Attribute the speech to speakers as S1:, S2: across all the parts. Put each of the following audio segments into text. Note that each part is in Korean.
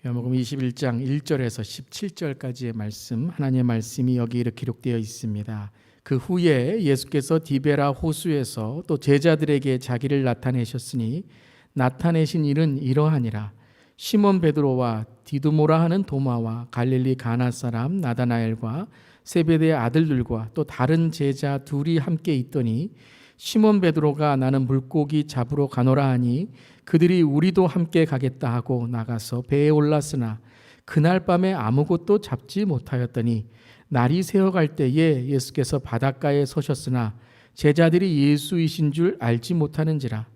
S1: 요한복음 21장 1절에서 17절까지의 말씀, 하나님의 말씀이 여기 이렇게 기록되어 있습니다. 그 후에 예수께서 디베라 호수에서 또 제자들에게 자기를 나타내셨으니 나타내신 일은 이러하니라. 시몬 베드로와 디두모라 하는 도마와 갈릴리 가나 사람 나다나엘과 세베대의 아들들과 또 다른 제자 둘이 함께 있더니 시몬 베드로가 나는 물고기 잡으러 가노라 하니 그들이 우리도 함께 가겠다 하고 나가서 배에 올랐으나 그날 밤에 아무것도 잡지 못하였더니 날이 새어갈 때에 예수께서 바닷가에 서셨으나 제자들이 예수이신 줄 알지 못하는지라.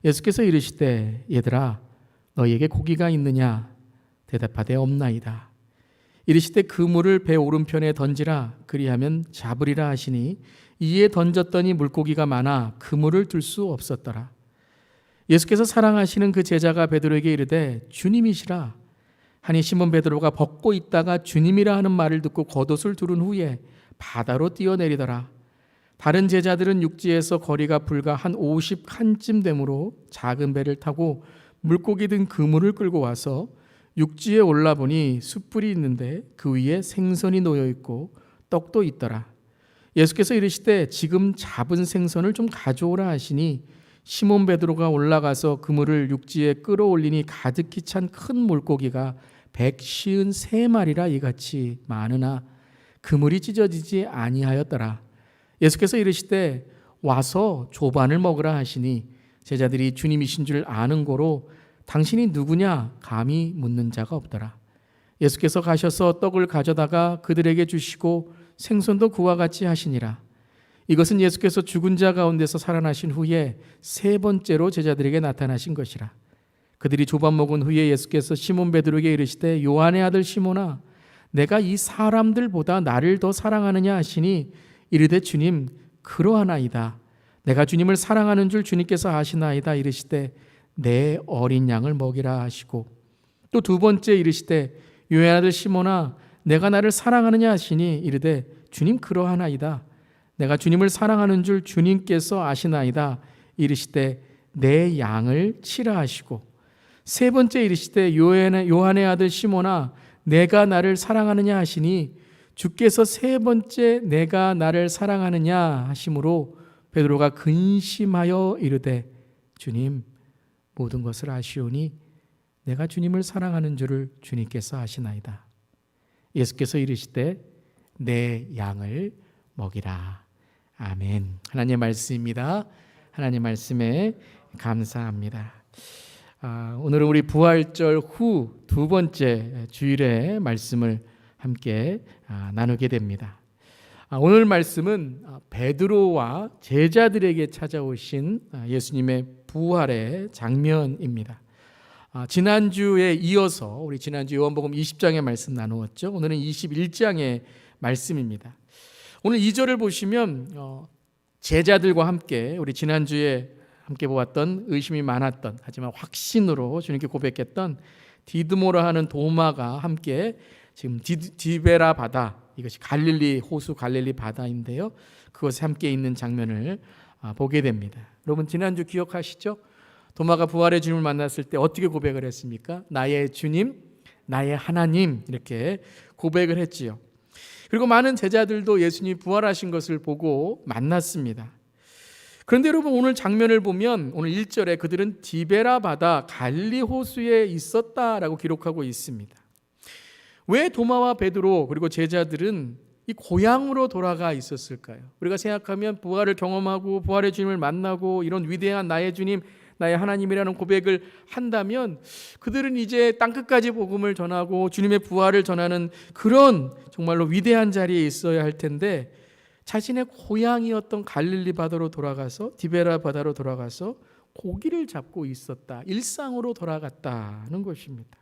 S1: 예수께서 이르시되 얘들아 너희에게 고기가 있느냐? 대답하되 없나이다. 이르시되 그물을 배 오른편에 던지라 그리하면 잡으리라 하시니 이에 던졌더니 물고기가 많아 그물을 들 수 없었더라. 예수께서 사랑하시는 그 제자가 베드로에게 이르되 주님이시라 하니 시몬 베드로가 벗고 있다가 주님이라 하는 말을 듣고 겉옷을 두른 후에 바다로 뛰어내리더라. 다른 제자들은 육지에서 거리가 불과 한 50칸쯤 되므로 작은 배를 타고 물고기 든 그물을 끌고 와서 육지에 올라보니 숯불이 있는데 그 위에 생선이 놓여 있고 떡도 있더라. 예수께서 이르시되 지금 잡은 생선을 좀 가져오라 하시니 시몬 베드로가 올라가서 그물을 육지에 끌어올리니 가득히 찬 큰 물고기가 153마리라 이같이 많으나 그물이 찢어지지 아니하였더라. 예수께서 이르시되 와서 조반을 먹으라 하시니 제자들이 주님이신 줄 아는 고로 당신이 누구냐 감히 묻는 자가 없더라. 예수께서 가셔서 떡을 가져다가 그들에게 주시고 생선도 그와 같이 하시니라. 이것은 예수께서 죽은 자 가운데서 살아나신 후에 세 번째로 제자들에게 나타나신 것이라. 그들이 조반 먹은 후에 예수께서 시몬 베드로에게 이르시되 요한의 아들 시몬아 내가 이 사람들보다 나를 더 사랑하느냐 하시니 이르되 주님 그러하나이다. 내가 주님을 사랑하는 줄 주님께서 아시나이다. 이르시되 내 어린 양을 먹이라 하시고 또 두 번째 이르시되 요한의 아들 시몬아 내가 나를 사랑하느냐 하시니 이르되 주님 그러하나이다. 내가 주님을 사랑하는 줄 주님께서 아시나이다. 이르시되 내 양을 치라 하시고 세 번째 이르시되 요한의 아들 시몬아 내가 나를 사랑하느냐 하시니 주께서 세 번째 내가 나를 사랑하느냐 하심으로 베드로가 근심하여 이르되 주님 모든 것을 아시오니 내가 주님을 사랑하는 줄을 주님께서 아시나이다. 예수께서 이르시되 내 양을 먹이라. 아멘. 하나님의 말씀입니다. 하나님의 말씀에 감사합니다. 오늘은 우리 부활절 후 두 번째 주일의 말씀을 함께 나누게 됩니다. 오늘 말씀은 베드로와 제자들에게 찾아오신 예수님의 부활의 장면입니다. 지난주에 이어서 우리 지난주 요한복음 20장의 말씀 나누었죠. 오늘은 21장의 말씀입니다. 오늘 2절을 보시면 제자들과 함께 우리 지난주에 함께 보았던 의심이 많았던 하지만 확신으로 주님께 고백했던 디드모라 하는 도마가 함께 지금 디베라 바다, 이것이 갈릴리 호수 갈릴리 바다인데요. 그것에 함께 있는 장면을 보게 됩니다. 여러분 지난주 기억하시죠? 도마가 부활의 주님을 만났을 때 어떻게 고백을 했습니까? 나의 주님, 나의 하나님 이렇게 고백을 했지요. 그리고 많은 제자들도 예수님이 부활하신 것을 보고 만났습니다. 그런데 여러분 오늘 장면을 보면 오늘 1절에 그들은 디베라 바다 갈릴리 호수에 있었다라고 기록하고 있습니다. 왜 도마와 베드로 그리고 제자들은 이 고향으로 돌아가 있었을까요? 우리가 생각하면 부활을 경험하고 부활의 주님을 만나고 이런 위대한 나의 주님, 나의 하나님이라는 고백을 한다면 그들은 이제 땅끝까지 복음을 전하고 주님의 부활을 전하는 그런 정말로 위대한 자리에 있어야 할 텐데 자신의 고향이었던 갈릴리 바다로 돌아가서 디베라 바다로 돌아가서 고기를 잡고 있었다. 일상으로 돌아갔다는 것입니다.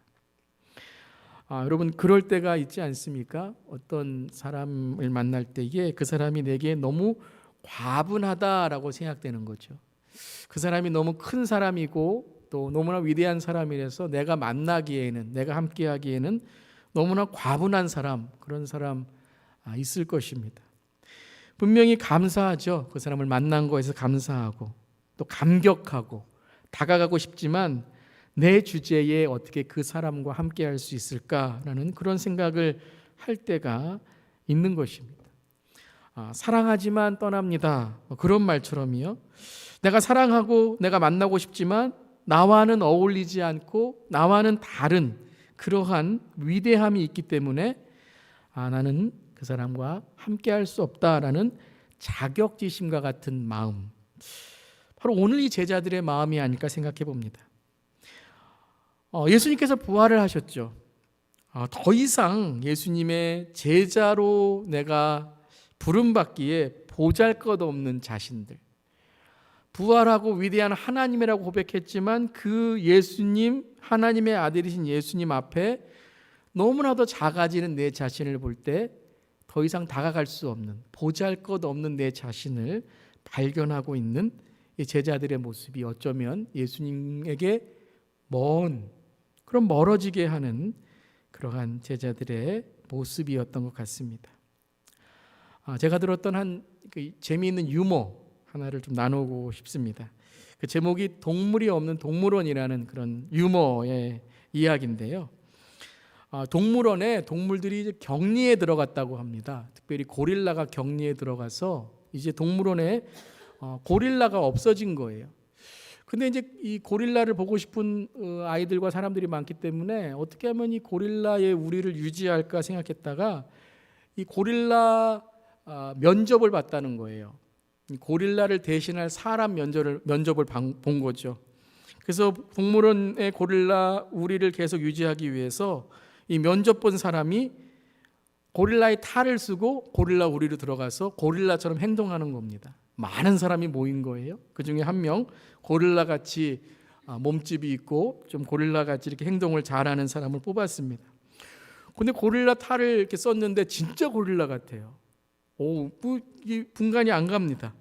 S1: 여러분 그럴 때가 있지 않습니까? 어떤 사람을 만날 때에 그 사람이 내게 너무 과분하다라고 생각되는 거죠. 그 사람이 너무 큰 사람이고 또 너무나 위대한 사람이라서 내가 만나기에는 내가 함께하기에는 너무나 과분한 사람, 그런 사람 있을 것입니다. 분명히 감사하죠. 그 사람을 만난 거에서 감사하고 또 감격하고 다가가고 싶지만 내 주제에 어떻게 그 사람과 함께 할 수 있을까라는 그런 생각을 할 때가 있는 것입니다. 사랑하지만 떠납니다. 그런 말처럼요. 내가 사랑하고 내가 만나고 싶지만 나와는 어울리지 않고 나와는 다른 그러한 위대함이 있기 때문에 나는 그 사람과 함께 할 수 없다라는 자격지심과 같은 마음, 바로 오늘 이 제자들의 마음이 아닐까 생각해 봅니다. 예수님께서 부활을 하셨죠. 더 이상 예수님의 제자로 내가 부름받기에 보잘것없는 자신들, 부활하고 위대한 하나님이라고 고백했지만 그 예수님, 하나님의 아들이신 예수님 앞에 너무나도 작아지는 내 자신을 볼 때 더 이상 다가갈 수 없는, 보잘것없는 내 자신을 발견하고 있는 이 제자들의 모습이 어쩌면 예수님에게 그런 멀어지게 하는 그러한 제자들의 모습이었던 것 같습니다. 제가 들었던 한 재미있는 유머 하나를 좀 나누고 싶습니다. 그 제목이 동물이 없는 동물원이라는 그런 유머의 이야기인데요. 동물원에 동물들이 이제 격리에 들어갔다고 합니다. 특별히 고릴라가 격리에 들어가서 이제 동물원에 고릴라가 없어진 거예요. 근데 이제 이 고릴라를 보고 싶은 아이들과 사람들이 많기 때문에 어떻게 하면 이 고릴라의 우리를 유지할까 생각했다가 이 고릴라 면접을 봤다는 거예요. 고릴라를 대신할 사람 면접을 본 거죠. 그래서 동물원의 고릴라 우리를 계속 유지하기 위해서 이 면접 본 사람이 고릴라의 탈을 쓰고 고릴라 우리로 들어가서 고릴라처럼 행동하는 겁니다. 많은 사람이 모인 거예요. 그 중에 한 명 고릴라같이 몸집이 있고 좀 고릴라같이 이렇게 행동을 잘하는 사람을 뽑았습니다. 근데 고릴라 탈을 이렇게 썼는데 진짜 고릴라 같아요. 분간이 안 갑니다.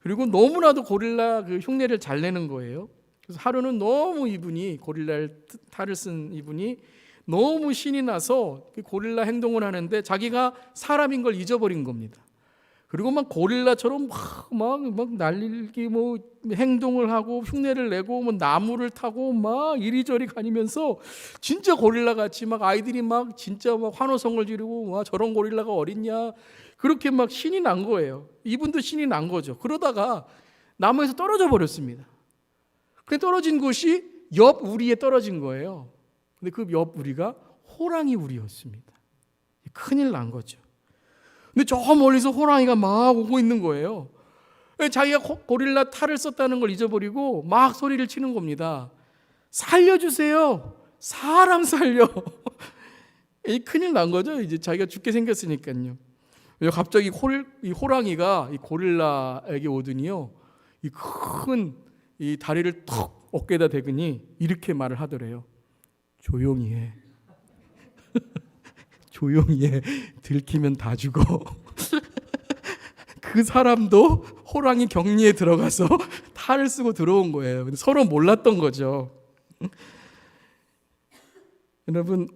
S1: 그리고 너무나도 고릴라 그 흉내를 잘 내는 거예요. 그래서 하루는 너무 이분이 고릴라 탈을 쓴 이분이 너무 신이 나서 고릴라 행동을 하는데 자기가 사람인 걸 잊어버린 겁니다. 그리고 막 고릴라처럼 막 날리기 행동을 하고 흉내를 내고 나무를 타고 막 이리저리 다니면서 진짜 고릴라 같이 막 아이들이 막 진짜 막 환호성을 지르고 저런 고릴라가 어딨냐 그렇게 막 신이 난 거예요. 이분도 신이 난 거죠. 그러다가 나무에서 떨어져 버렸습니다. 그 떨어진 곳이 옆 우리에 떨어진 거예요. 근데 그 옆 우리가 호랑이 우리였습니다. 큰일 난 거죠. 근데 저 멀리서 호랑이가 막 오고 있는 거예요. 자기가 고릴라 탈을 썼다는 걸 잊어버리고 막 소리를 치는 겁니다. 살려주세요. 사람 살려. 큰일 난 거죠. 이제 자기가 죽게 생겼으니까요. 갑자기 이 호랑이가 이 고릴라에게 오더니요. 이 큰 이 다리를 턱 어깨에다 대더니 이렇게 말을 하더래요. 조용히 해. 조용히 해. 들키면 다 죽어. 그 사람도 호랑이 격리에 들어가서 탈을 쓰고 들어온 거예요. 근데 서로 몰랐던 거죠. 여러분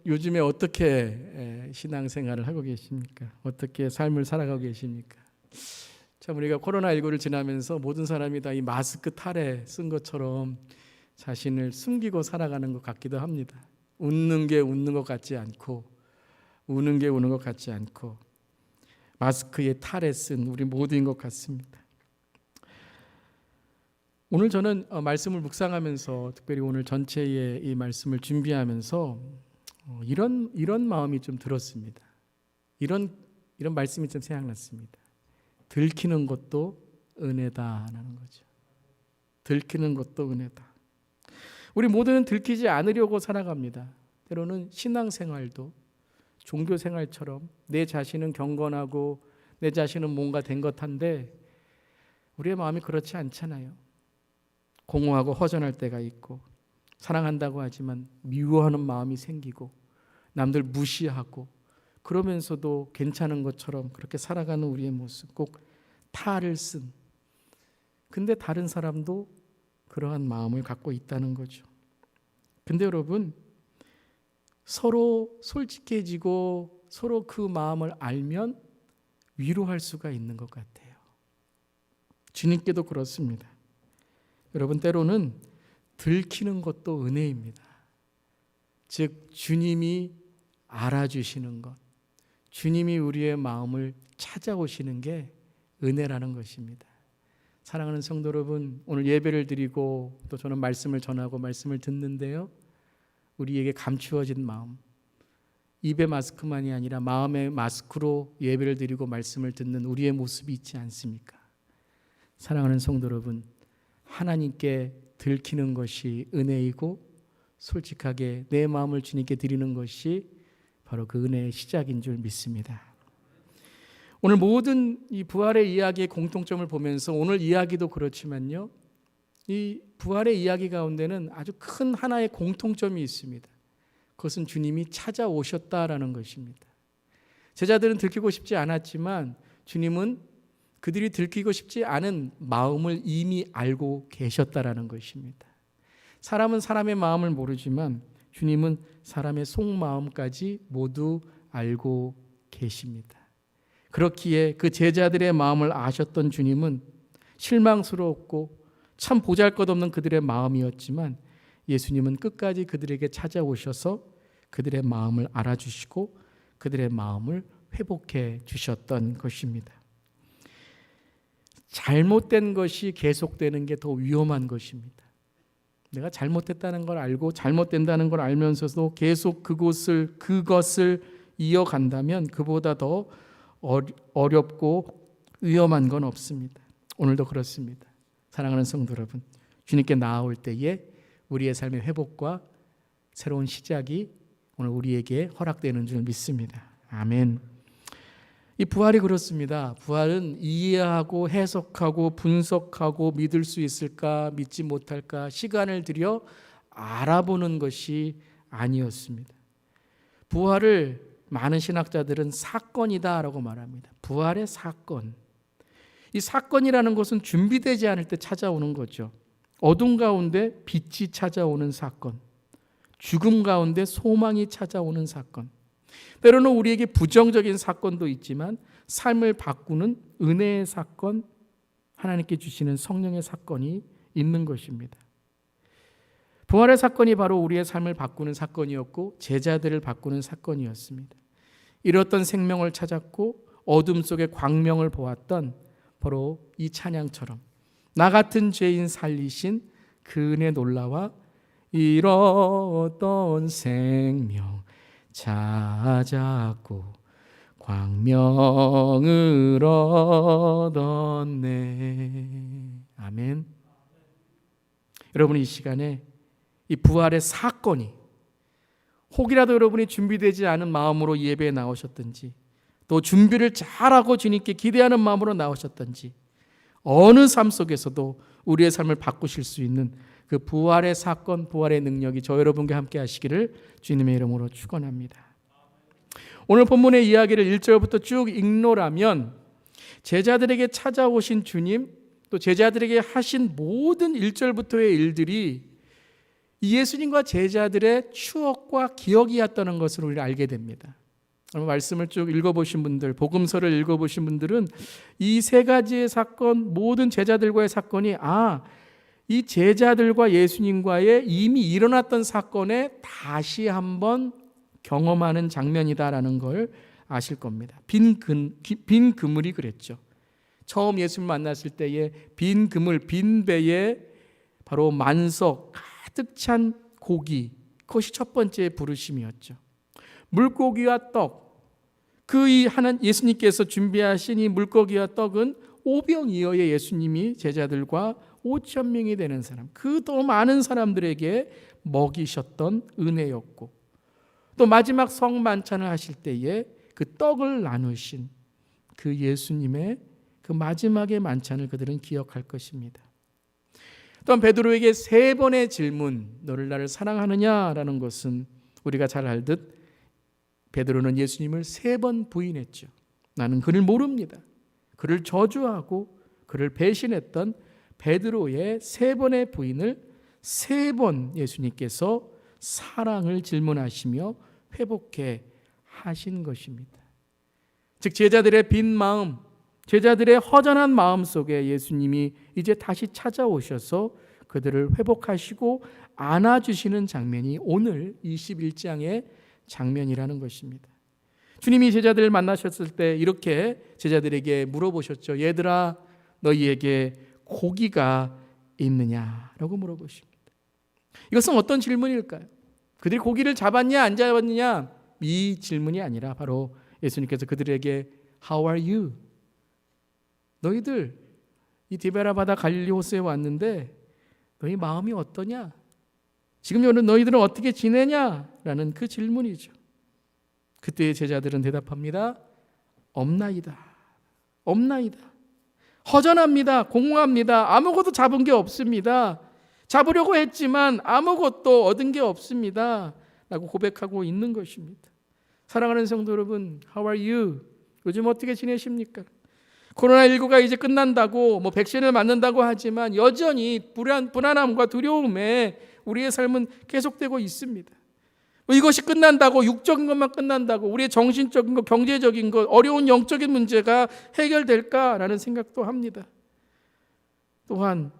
S1: 요즘에 어떻게 신앙생활을 하고 계십니까? 어떻게 삶을 살아가고 계십니까? 참 우리가 코로나19를 지나면서 모든 사람이 다 이 마스크 탈에 쓴 것처럼 자신을 숨기고 살아가는 것 같기도 합니다. 웃는 게 웃는 것 같지 않고 우는 게 우는 것 같지 않고 마스크에 탈에 쓴 우리 모두인 것 같습니다. 오늘 저는 말씀을 묵상하면서 특별히 오늘 전체의 이 말씀을 준비하면서 이런 마음이 좀 들었습니다. 이런 말씀이 좀 생각났습니다. 들키는 것도 은혜다라는 거죠. 들키는 것도 은혜다. 우리 모두는 들키지 않으려고 살아갑니다. 때로는 신앙생활도 종교생활처럼 내 자신은 경건하고 내 자신은 뭔가 된 것 한데 우리의 마음이 그렇지 않잖아요. 공허하고 허전할 때가 있고 사랑한다고 하지만 미워하는 마음이 생기고 남들 무시하고 그러면서도 괜찮은 것처럼 그렇게 살아가는 우리의 모습, 꼭 탈을 쓴. 근데 다른 사람도 그러한 마음을 갖고 있다는 거죠. 근데 여러분, 서로 솔직해지고 서로 그 마음을 알면 위로할 수가 있는 것 같아요. 주님께도 그렇습니다. 여러분, 때로는 들키는 것도 은혜입니다. 즉 주님이 알아주시는 것, 주님이 우리의 마음을 찾아오시는 게 은혜라는 것입니다. 사랑하는 성도 여러분, 오늘 예배를 드리고 또 저는 말씀을 전하고 말씀을 듣는데요, 우리에게 감추어진 마음, 입의 마스크만이 아니라 마음의 마스크로 예배를 드리고 말씀을 듣는 우리의 모습이 있지 않습니까? 사랑하는 성도 여러분, 하나님께 들키는 것이 은혜이고 솔직하게 내 마음을 주님께 드리는 것이 바로 그 은혜의 시작인 줄 믿습니다. 오늘 모든 이 부활의 이야기의 공통점을 보면서 오늘 이야기도 그렇지만요, 이 부활의 이야기 가운데는 아주 큰 하나의 공통점이 있습니다. 그것은 주님이 찾아오셨다라는 것입니다. 제자들은 들키고 싶지 않았지만 주님은 그들이 들키고 싶지 않은 마음을 이미 알고 계셨다라는 것입니다. 사람은 사람의 마음을 모르지만 주님은 사람의 속마음까지 모두 알고 계십니다. 그렇기에 그 제자들의 마음을 아셨던 주님은 실망스러웠고 참 보잘것없는 그들의 마음이었지만 예수님은 끝까지 그들에게 찾아오셔서 그들의 마음을 알아주시고 그들의 마음을 회복해 주셨던 것입니다. 잘못된 것이 계속되는 게 더 위험한 것입니다. 내가 잘못했다는 걸 알고 잘못된다는 걸 알면서도 계속 그것을 이어간다면 그보다 더 어렵고 위험한 건 없습니다. 오늘도 그렇습니다. 사랑하는 성도 여러분, 주님께 나아올 때에 우리의 삶의 회복과 새로운 시작이 오늘 우리에게 허락되는 줄 믿습니다. 아멘. 이 부활이 그렇습니다. 부활은 이해하고 해석하고 분석하고 믿을 수 있을까 믿지 못할까 시간을 들여 알아보는 것이 아니었습니다. 부활을 많은 신학자들은 사건이다라고 말합니다. 부활의 사건. 이 사건이라는 것은 준비되지 않을 때 찾아오는 거죠. 어둠 가운데 빛이 찾아오는 사건, 죽음 가운데 소망이 찾아오는 사건, 때로는 우리에게 부정적인 사건도 있지만 삶을 바꾸는 은혜의 사건, 하나님께 주시는 성령의 사건이 있는 것입니다. 부활의 사건이 바로 우리의 삶을 바꾸는 사건이었고 제자들을 바꾸는 사건이었습니다. 잃었던 생명을 찾았고 어둠 속에 광명을 보았던 바로 이 찬양처럼 나 같은 죄인 살리신 그 은혜 놀라와 잃었던 생명 찾았고 광명을 얻었네. 아멘. 여러분, 이 시간에 이 부활의 사건이 혹이라도 여러분이 준비되지 않은 마음으로 예배에 나오셨든지 또 준비를 잘하고 주님께 기대하는 마음으로 나오셨든지 어느 삶 속에서도 우리의 삶을 바꾸실 수 있는 그 부활의 사건, 부활의 능력이 저 여러분과 함께 하시기를 주님의 이름으로 축원합니다. 오늘 본문의 이야기를 1절부터 쭉 읽노라면 제자들에게 찾아오신 주님, 또 제자들에게 하신 모든 1절부터의 일들이 예수님과 제자들의 추억과 기억이었다는 것을 우리가 알게 됩니다. 말씀을 쭉 읽어보신 분들, 복음서를 읽어보신 분들은 이 세 가지의 사건, 모든 제자들과의 사건이 이 제자들과 예수님과의 이미 일어났던 사건에 다시 한번 경험하는 장면이다라는 걸 아실 겁니다. 빈 그물이 그랬죠. 처음 예수님 만났을 때에 빈 그물, 빈 배에 바로 만석 가득 찬 고기, 그것이 첫 번째 부르심이었죠. 물고기와 떡, 예수님께서 준비하신 이 물고기와 떡은 오병이어의 예수님이 제자들과 5천 명이 되는 사람, 그 더 많은 사람들에게 먹이셨던 은혜였고, 또 마지막 성만찬을 하실 때에 그 떡을 나누신 그 예수님의 그 마지막의 만찬을 그들은 기억할 것입니다. 또한 베드로에게 3번의 질문, 너를 나를 사랑하느냐라는 것은 우리가 잘 알듯 베드로는 예수님을 3번 부인했죠. 나는 그를 모릅니다. 그를 저주하고 그를 배신했던 베드로의 3번의 부인을 3번 예수님께서 사랑을 질문하시며 회복해 하신 것입니다. 즉 제자들의 빈 마음, 제자들의 허전한 마음 속에 예수님이 이제 다시 찾아오셔서 그들을 회복하시고 안아주시는 장면이 오늘 21장의 장면이라는 것입니다. 주님이 제자들을 만나셨을 때 이렇게 제자들에게 물어보셨죠. 얘들아, 너희에게 고기가 있느냐라고 물어보십니다. 이것은 어떤 질문일까요? 그들이 고기를 잡았냐 안 잡았느냐 이 질문이 아니라 바로 예수님께서 그들에게 How are you? 너희들 이 디베라 바다 갈릴리 호수에 왔는데 너희 마음이 어떠냐? 지금 너희들은 어떻게 지내냐라는 그 질문이죠. 그때 제자들은 대답합니다. 없나이다. 없나이다. 허전합니다. 공허합니다. 아무것도 잡은 게 없습니다. 잡으려고 했지만 아무것도 얻은 게 없습니다. 라고 고백하고 있는 것입니다. 사랑하는 성도 여러분, How are you? 요즘 어떻게 지내십니까? 코로나19가 이제 끝난다고 백신을 맞는다고 하지만 여전히 불안함과 두려움에 우리의 삶은 계속되고 있습니다. 이것이 끝난다고 육적인 것만 끝난다고 우리의 정신적인 것, 경제적인 것, 어려운 영적인 문제가 해결될까라는 생각도 합니다. 또한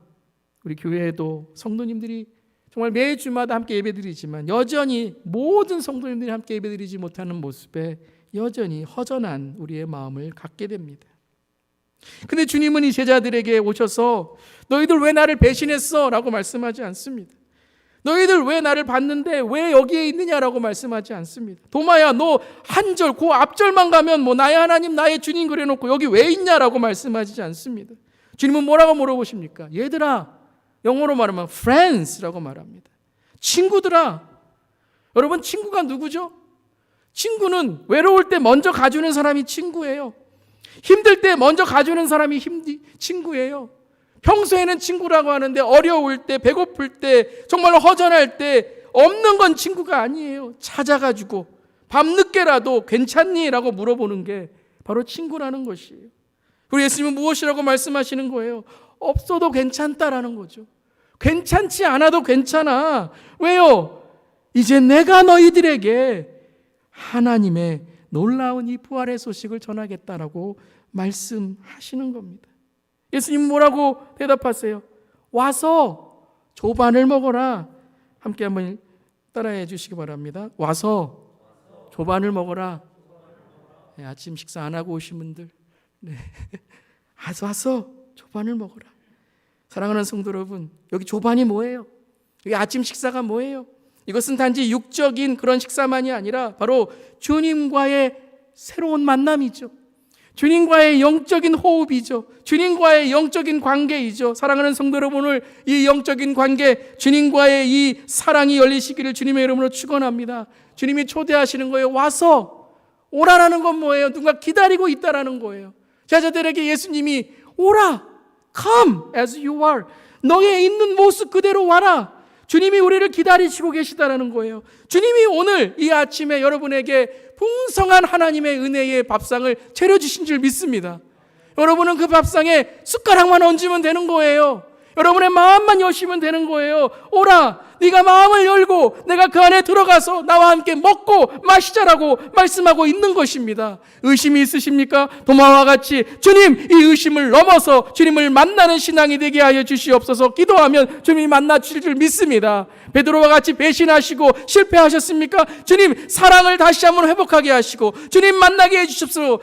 S1: 우리 교회에도 성도님들이 정말 매주마다 함께 예배드리지만 여전히 모든 성도님들이 함께 예배드리지 못하는 모습에 여전히 허전한 우리의 마음을 갖게 됩니다. 근데 주님은 이 제자들에게 오셔서 너희들 왜 나를 배신했어? 라고 말씀하지 않습니다. 너희들 왜 나를 봤는데 왜 여기에 있느냐라고 말씀하지 않습니다. 도마야, 너 한 절, 그 앞절만 가면 나의 하나님, 나의 주님 그래놓고 여기 왜 있냐라고 말씀하지 않습니다. 주님은 뭐라고 물어보십니까? 얘들아, 영어로 말하면 friends라고 말합니다. 친구들아. 여러분, 친구가 누구죠? 친구는 외로울 때 먼저 가주는 사람이 친구예요. 힘들 때 먼저 가주는 사람이 친구예요. 평소에는 친구라고 하는데 어려울 때, 배고플 때, 정말 허전할 때 없는 건 친구가 아니에요. 찾아가지고 밤늦게라도 괜찮니? 라고 물어보는 게 바로 친구라는 것이에요. 그리고 예수님은 무엇이라고 말씀하시는 거예요? 없어도 괜찮다라는 거죠. 괜찮지 않아도 괜찮아. 왜요? 이제 내가 너희들에게 하나님의 놀라운 이 부활의 소식을 전하겠다라고 말씀하시는 겁니다. 예수님 뭐라고 대답하세요? 와서 조반을 먹어라. 함께 한번 따라해 주시기 바랍니다. 와서 조반을 먹어라. 네, 아침 식사 안 하고 오신 분들, 네. 와서 조반을 먹어라. 사랑하는 성도 여러분, 여기 조반이 뭐예요? 여기 아침 식사가 뭐예요? 이것은 단지 육적인 그런 식사만이 아니라 바로 주님과의 새로운 만남이죠. 주님과의 영적인 호흡이죠. 주님과의 영적인 관계이죠. 사랑하는 성도 여러분, 오늘 이 영적인 관계, 주님과의 이 사랑이 열리시기를 주님의 이름으로 축원합니다. 주님이 초대하시는 거예요. 와서 오라라는 건 뭐예요? 누가 기다리고 있다라는 거예요. 제자들에게 예수님이 오라, come as you are. 너의 있는 모습 그대로 와라. 주님이 우리를 기다리시고 계시다라는 거예요. 주님이 오늘 이 아침에 여러분에게 풍성한 하나님의 은혜의 밥상을 차려주신 줄 믿습니다. 여러분은 그 밥상에 숟가락만 얹으면 되는 거예요. 여러분의 마음만 여시면 되는 거예요. 오라, 네가 마음을 열고 내가 그 안에 들어가서 나와 함께 먹고 마시자라고 말씀하고 있는 것입니다. 의심이 있으십니까? 도마와 같이 주님, 이 의심을 넘어서 주님을 만나는 신앙이 되게 하여 주시옵소서. 기도하면 주님이 만나 주실 줄 믿습니다. 베드로와 같이 배신하시고 실패하셨습니까? 주님, 사랑을 다시 한번 회복하게 하시고 주님 만나게 해주십시오.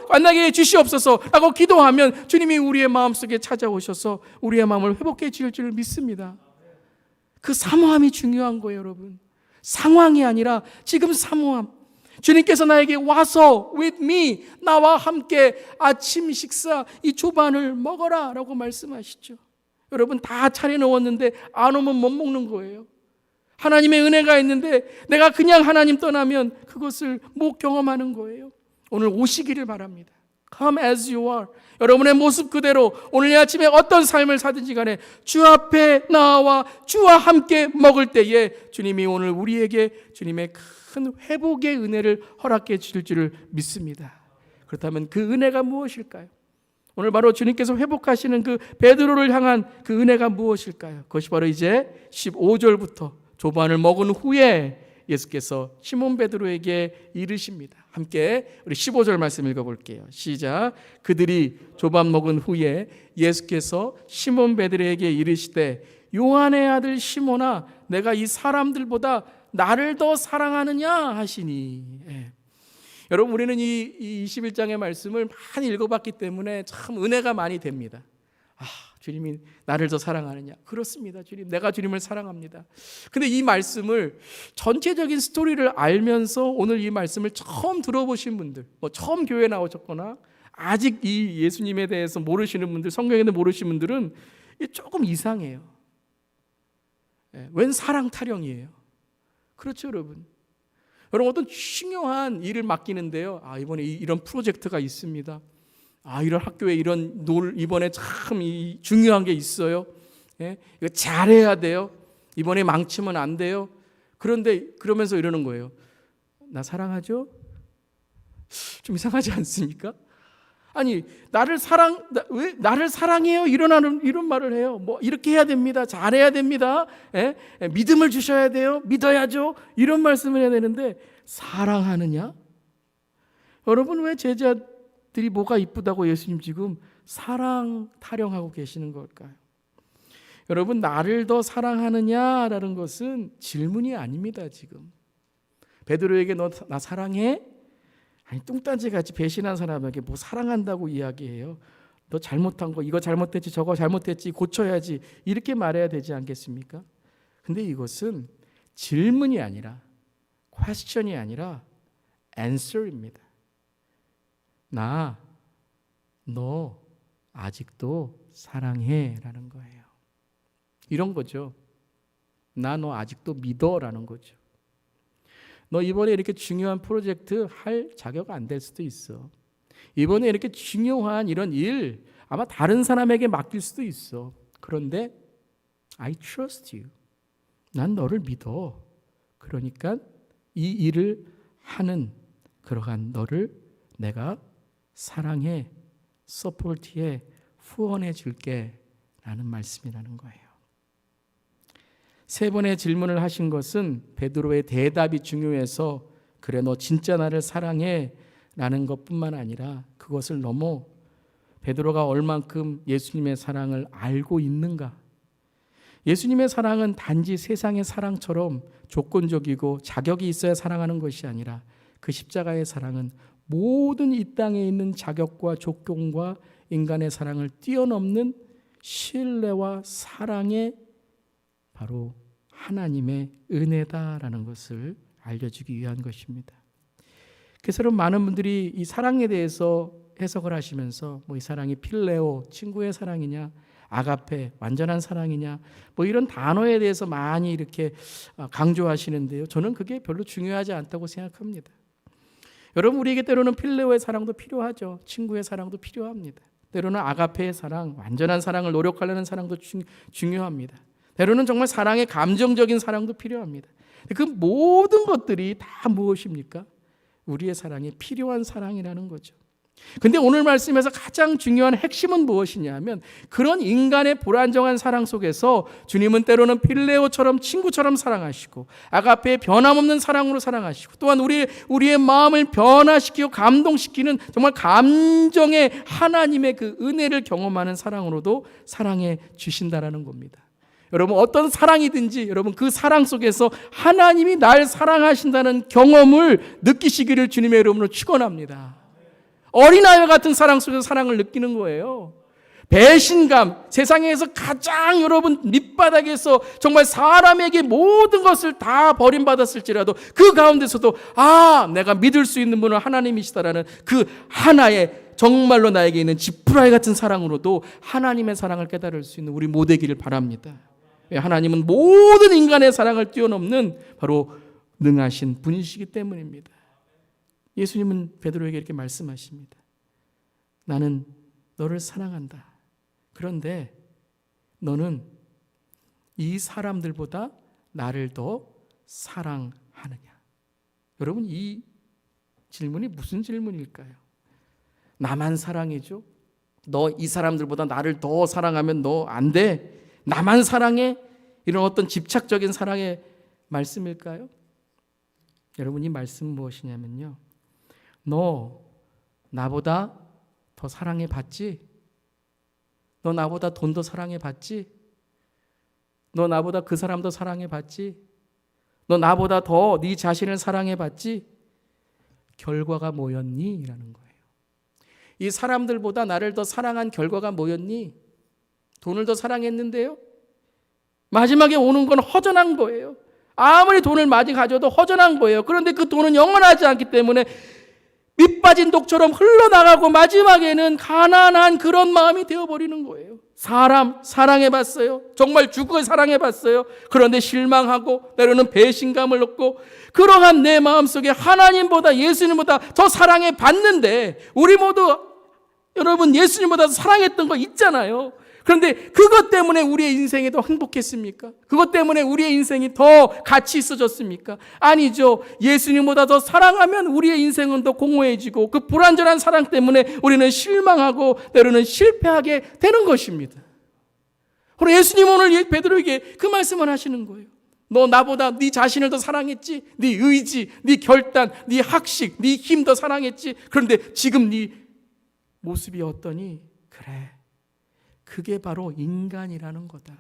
S1: 만나게 해주시옵소서 라고 기도하면 주님이 우리의 마음속에 찾아오셔서 우리의 마음을 회복해 주실 줄 믿습니다. 그 사모함이 중요한 거예요, 여러분. 상황이 아니라 지금 사모함. 주님께서 나에게 와서 with me, 나와 함께 아침 식사 이 조반을 먹어라 라고 말씀하시죠. 여러분, 다 차려놓았는데 안 오면 못 먹는 거예요. 하나님의 은혜가 있는데 내가 그냥 하나님 떠나면 그것을 못 경험하는 거예요. 오늘 오시기를 바랍니다. Come as you are. 여러분의 모습 그대로 오늘 아침에 어떤 삶을 사든지 간에 주 앞에 나와 주와 함께 먹을 때에 주님이 오늘 우리에게 주님의 큰 회복의 은혜를 허락해 주실 줄을 믿습니다. 그렇다면 그 은혜가 무엇일까요? 오늘 바로 주님께서 회복하시는 그 베드로를 향한 그 은혜가 무엇일까요? 그것이 바로 이제 15절부터 조반을 먹은 후에 예수께서 시몬 베드로에게 이르십니다. 함께 우리 15절 말씀 읽어볼게요. 시작. 그들이 조반 먹은 후에 예수께서 시몬 베드로에게 이르시되 요한의 아들 시몬아, 내가 이 사람들보다 나를 더 사랑하느냐 하시니. 예. 여러분, 우리는 이 21장의 말씀을 많이 읽어봤기 때문에 참 은혜가 많이 됩니다. 주님이 나를 더 사랑하느냐? 그렇습니다. 주님, 내가 주님을 사랑합니다. 근데 이 말씀을 전체적인 스토리를 알면서 오늘 이 말씀을 처음 들어보신 분들, 처음 교회 나오셨거나 아직 이 예수님에 대해서 모르시는 분들, 성경에 대해 모르시는 분들은 조금 이상해요. 웬 사랑 타령이에요. 그렇죠, 여러분. 여러분, 어떤 중요한 일을 맡기는데요. 이번에 이런 프로젝트가 있습니다. 이런 학교에 이번에 참 중요한 게 있어요. 이거 잘해야 돼요. 이번에 망치면 안 돼요. 그러면서 이러는 거예요. 나 사랑하죠? 좀 이상하지 않습니까? 아니, 왜 나를 사랑해요? 이런 말을 해요. 이렇게 해야 됩니다. 잘해야 됩니다. 믿음을 주셔야 돼요. 믿어야죠. 이런 말씀을 해야 되는데, 사랑하느냐? 여러분, 왜 제자들이 뭐가 이쁘다고 예수님 지금 사랑 타령하고 계시는 걸까요? 여러분, 나를 더 사랑하느냐라는 것은 질문이 아닙니다. 지금 베드로에게 너 나 사랑해? 아니, 뚱딴지같이 배신한 사람에게 뭐 사랑한다고 이야기해요. 너 잘못한 거, 이거 잘못했지, 저거 잘못했지, 고쳐야지, 이렇게 말해야 되지 않겠습니까? 근데 이것은 질문이 아니라, question이 아니라 answer입니다. 너 아직도 사랑해 라는 거예요. 이런 거죠. 너 아직도 믿어 라는 거죠. 너 이번에 이렇게 중요한 프로젝트 할 자격 안 될 수도 있어. 이번에 이렇게 중요한 이런 일 아마 다른 사람에게 맡길 수도 있어. 그런데 I trust you. 난 너를 믿어. 그러니까 이 일을 하는 그러한 너를 내가 사랑해, 서포트해, 후원해 줄게 라는 말씀이라는 거예요. 세 번의 질문을 하신 것은 베드로의 대답이 중요해서 그래 너 진짜 나를 사랑해 라는 것뿐만 아니라 그것을 넘어 베드로가 얼만큼 예수님의 사랑을 알고 있는가. 예수님의 사랑은 단지 세상의 사랑처럼 조건적이고 자격이 있어야 사랑하는 것이 아니라 그 십자가의 사랑은 모든 이 땅에 있는 자격과 조건과 인간의 사랑을 뛰어넘는 신뢰와 사랑의 바로 하나님의 은혜다라는 것을 알려주기 위한 것입니다. 그래서 많은 분들이 이 사랑에 대해서 해석을 하시면서 이 사랑이 필레오, 친구의 사랑이냐, 아가페, 완전한 사랑이냐, 이런 단어에 대해서 많이 이렇게 강조하시는데요. 저는 그게 별로 중요하지 않다고 생각합니다. 여러분, 우리에게 때로는 필레오의 사랑도 필요하죠. 친구의 사랑도 필요합니다. 때로는 아가페의 사랑, 완전한 사랑을 노력하려는 사랑도 중요합니다. 때로는 정말 사랑의 감정적인 사랑도 필요합니다. 그 모든 것들이 다 무엇입니까? 우리의 사랑에 필요한 사랑이라는 거죠. 근데 오늘 말씀에서 가장 중요한 핵심은 무엇이냐면 그런 인간의 불안정한 사랑 속에서 주님은 때로는 필레오처럼 친구처럼 사랑하시고 아가페의 변함없는 사랑으로 사랑하시고 또한 우리의 마음을 변화시키고 감동시키는 정말 감정의 하나님의 그 은혜를 경험하는 사랑으로도 사랑해 주신다라는 겁니다. 여러분, 어떤 사랑이든지 여러분 그 사랑 속에서 하나님이 날 사랑하신다는 경험을 느끼시기를 주님의 이름으로 축원합니다. 어린아이와 같은 사랑 속에서 사랑을 느끼는 거예요. 배신감, 세상에서 가장 여러분 밑바닥에서 정말 사람에게 모든 것을 다 버림받았을지라도 그 가운데서도 내가 믿을 수 있는 분은 하나님이시다라는 그 하나의 정말로 나에게 있는 지푸라기 같은 사랑으로도 하나님의 사랑을 깨달을 수 있는 우리 모두 되기를 바랍니다. 하나님은 모든 인간의 사랑을 뛰어넘는 바로 능하신 분이시기 때문입니다. 예수님은 베드로에게 이렇게 말씀하십니다. 나는 너를 사랑한다. 그런데 너는 이 사람들보다 나를 더 사랑하느냐? 여러분, 이 질문이 무슨 질문일까요? 나만 사랑해줘? 너 이 사람들보다 나를 더 사랑하면 너 안 돼? 나만 사랑해? 이런 어떤 집착적인 사랑의 말씀일까요? 여러분, 이 말씀은 무엇이냐면요. 너 나보다 더 사랑해 받지? 너 나보다 돈 더 사랑해 받지? 너 나보다 그 사람 더 사랑해봤지? 너 나보다 더 네 자신을 사랑해봤지? 결과가 뭐였니? 라는 거예요. 이 사람들보다 나를 더 사랑한 결과가 뭐였니? 돈을 더 사랑했는데요? 마지막에 오는 건 허전한 거예요. 아무리 돈을 많이 가져도 허전한 거예요. 그런데 그 돈은 영원하지 않기 때문에 밑빠진 독처럼 흘러나가고 마지막에는 가난한 그런 마음이 되어버리는 거예요. 사람 사랑해봤어요. 정말 죽어 사랑해봤어요. 그런데 실망하고 때로는 배신감을 얻고 그러한 내 마음속에 하나님보다 예수님보다 더 사랑해봤는데 우리 모두 여러분 예수님보다 사랑했던 거 있잖아요. 그런데 그것 때문에 우리의 인생이 더 행복했습니까? 그것 때문에 우리의 인생이 더 가치 있어졌습니까? 아니죠. 예수님보다 더 사랑하면 우리의 인생은 더 공허해지고 그 불완전한 사랑 때문에 우리는 실망하고 때로는 실패하게 되는 것입니다. 그리고 예수님 오늘 베드로에게 그 말씀을 하시는 거예요. 너 나보다 네 자신을 더 사랑했지? 네 의지, 네 결단, 네 학식, 네 힘 더 사랑했지? 그런데 지금 네 모습이 어떠니? 그래. 그게 바로 인간이라는 거다.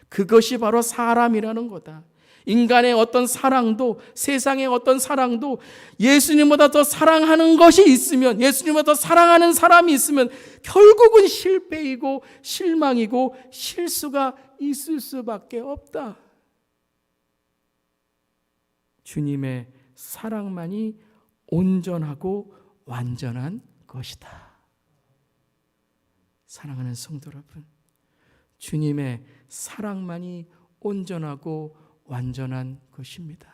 S1: 그것이 바로 사람이라는 거다. 인간의 어떤 사랑도 세상의 어떤 사랑도 예수님보다 더 사랑하는 것이 있으면 예수님보다 더 사랑하는 사람이 있으면 결국은 실패이고 실망이고 실수가 있을 수밖에 없다. 주님의 사랑만이 온전하고 완전한 것이다. 사랑하는 성도 여러분, 주님의 사랑만이 온전하고 완전한 것입니다.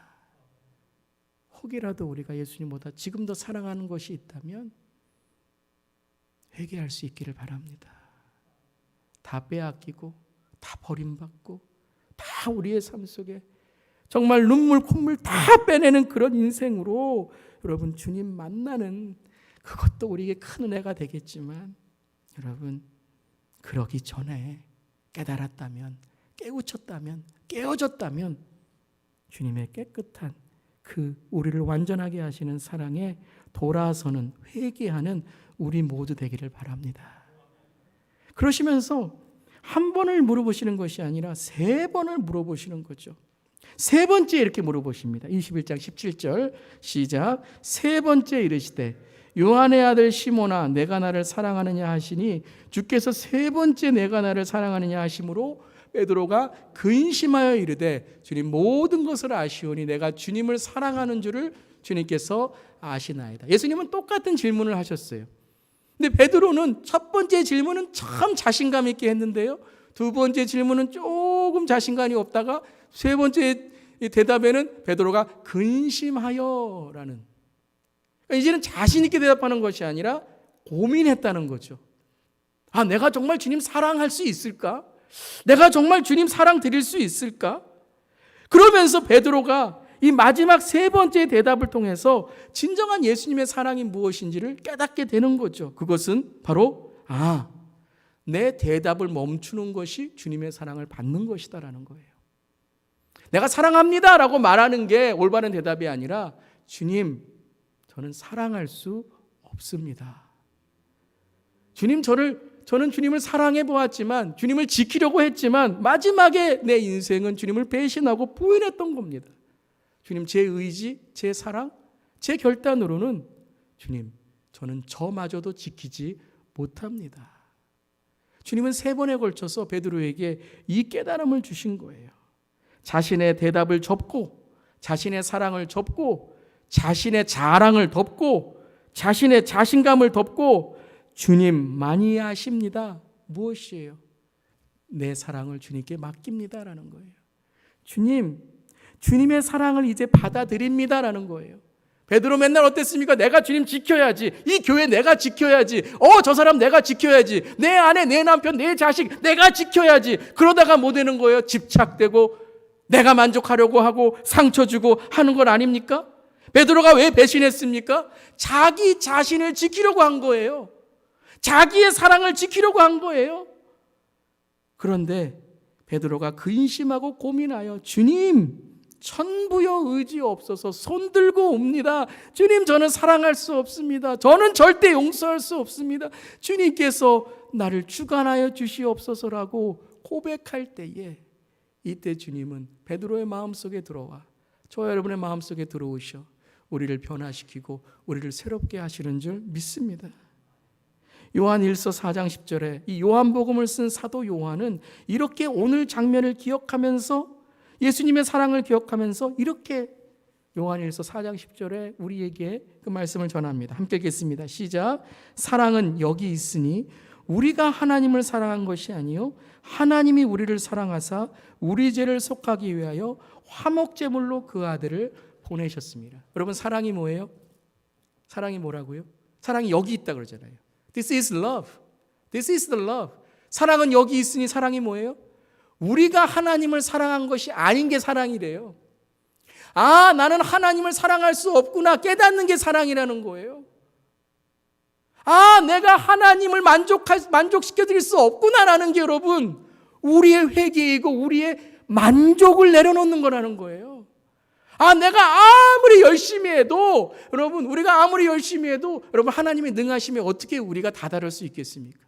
S1: 혹이라도 우리가 예수님보다 지금 더 사랑하는 것이 있다면 회개할 수 있기를 바랍니다. 다 빼앗기고 다 버림받고 다 우리의 삶 속에 정말 눈물 콧물 다 빼내는 그런 인생으로 여러분 주님 만나는 그것도 우리에게 큰 은혜가 되겠지만 여러분 그러기 전에 깨달았다면 깨우쳤다면 깨어졌다면 주님의 깨끗한 그 우리를 완전하게 하시는 사랑에 돌아서는 회개하는 우리 모두 되기를 바랍니다. 그러시면서 한 번을 물어보시는 것이 아니라 세 번을 물어보시는 거죠. 세 번째 이렇게 물어보십니다. 21장 17절 시작. 세 번째 이르시되 요한의 아들 시몬아 내가 나를 사랑하느냐 하시니 주께서 세 번째 내가 나를 사랑하느냐 하심으로 베드로가 근심하여 이르되 주님 모든 것을 아시오니 내가 주님을 사랑하는 줄을 주님께서 아시나이다. 예수님은 똑같은 질문을 하셨어요. 근데 베드로는 첫 번째 질문은 참 자신감 있게 했는데요. 두 번째 질문은 조금 자신감이 없다가 세 번째 대답에는 베드로가 근심하여라는 이제는 자신 있게 대답하는 것이 아니라 고민했다는 거죠. 아, 내가 정말 주님 사랑할 수 있을까? 내가 정말 주님 사랑 드릴 수 있을까? 그러면서 베드로가 이 마지막 세 번째 대답을 통해서 진정한 예수님의 사랑이 무엇인지를 깨닫게 되는 거죠. 그것은 바로 내 대답을 멈추는 것이 주님의 사랑을 받는 것이다라는 거예요. 내가 사랑합니다 라고 말하는 게 올바른 대답이 아니라 주님 저는 사랑할 수 없습니다. 주님 저는 주님을 사랑해 보았지만 주님을 지키려고 했지만 마지막에 내 인생은 주님을 배신하고 부인했던 겁니다. 주님 제 의지, 제 사랑, 제 결단으로는 주님 저는 저마저도 지키지 못합니다. 주님은 세 번에 걸쳐서 베드로에게 이 깨달음을 주신 거예요. 자신의 대답을 접고 자신의 사랑을 접고 자신의 자랑을 덮고 자신의 자신감을 덮고 주님 많이 아십니다. 무엇이에요? 내 사랑을 주님께 맡깁니다라는 거예요. 주님의 사랑을 이제 받아들입니다라는 거예요. 베드로 맨날 어땠습니까? 내가 주님 지켜야지. 이 교회 내가 지켜야지. 저 사람 내가 지켜야지. 내 아내, 내 남편, 내 자식 내가 지켜야지. 그러다가 뭐 되는 거예요? 집착되고 내가 만족하려고 하고 상처 주고 하는 건 아닙니까? 베드로가 왜 배신했습니까? 자기 자신을 지키려고 한 거예요. 자기의 사랑을 지키려고 한 거예요. 그런데 베드로가 근심하고 고민하여 주님 천부여 의지 없어서 손들고 옵니다. 주님 저는 사랑할 수 없습니다. 저는 절대 용서할 수 없습니다. 주님께서 나를 주관하여 주시옵소서라고 고백할 때에 이때 주님은 베드로의 마음속에 들어와 저와 여러분의 마음속에 들어오셔 우리를 변화시키고 우리를 새롭게 하시는 줄 믿습니다. 요한 1서 4장 10절에 이 요한복음을 쓴 사도 요한은 이렇게 오늘 장면을 기억하면서 예수님의 사랑을 기억하면서 이렇게 요한 1서 4장 10절에 우리에게 그 말씀을 전합니다. 함께 읽겠습니다. 시작. 사랑은 여기 있으니 우리가 하나님을 사랑한 것이 아니요 하나님이 우리를 사랑하사 우리 죄를 속하기 위하여 화목제물로 그 아들을 보내셨습니다. 여러분 사랑이 뭐예요? 사랑이 뭐라고요? 사랑이 여기 있다 그러잖아요. This is love. This is the love. 사랑은 여기 있으니 사랑이 뭐예요? 우리가 하나님을 사랑한 것이 아닌 게 사랑이래요. 아, 나는 하나님을 사랑할 수 없구나 깨닫는 게 사랑이라는 거예요. 아, 내가 하나님을 만족시켜드릴 수 없구나라는 게 여러분 우리의 회개이고 우리의 만족을 내려놓는 거라는 거예요. 아, 내가 아무리 열심히 해도 여러분 우리가 아무리 열심히 해도 여러분 하나님의 능하심에 어떻게 우리가 다다를 수 있겠습니까?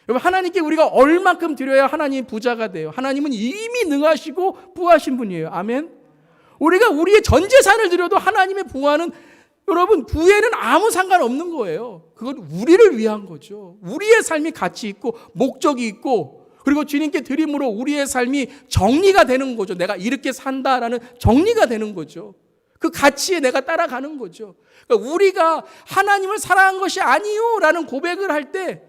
S1: 여러분 하나님께 우리가 얼만큼 드려야 하나님이 부자가 돼요? 하나님은 이미 능하시고 부하신 분이에요. 아멘. 우리가 우리의 전 재산을 드려도 하나님의 부하는 여러분 부에는 아무 상관없는 거예요. 그건 우리를 위한 거죠. 우리의 삶이 가치 있고 목적이 있고 그리고 주님께 드림으로 우리의 삶이 정리가 되는 거죠. 내가 이렇게 산다라는 정리가 되는 거죠. 그 가치에 내가 따라가는 거죠. 그러니까 우리가 하나님을 사랑한 것이 아니요라는 고백을 할 때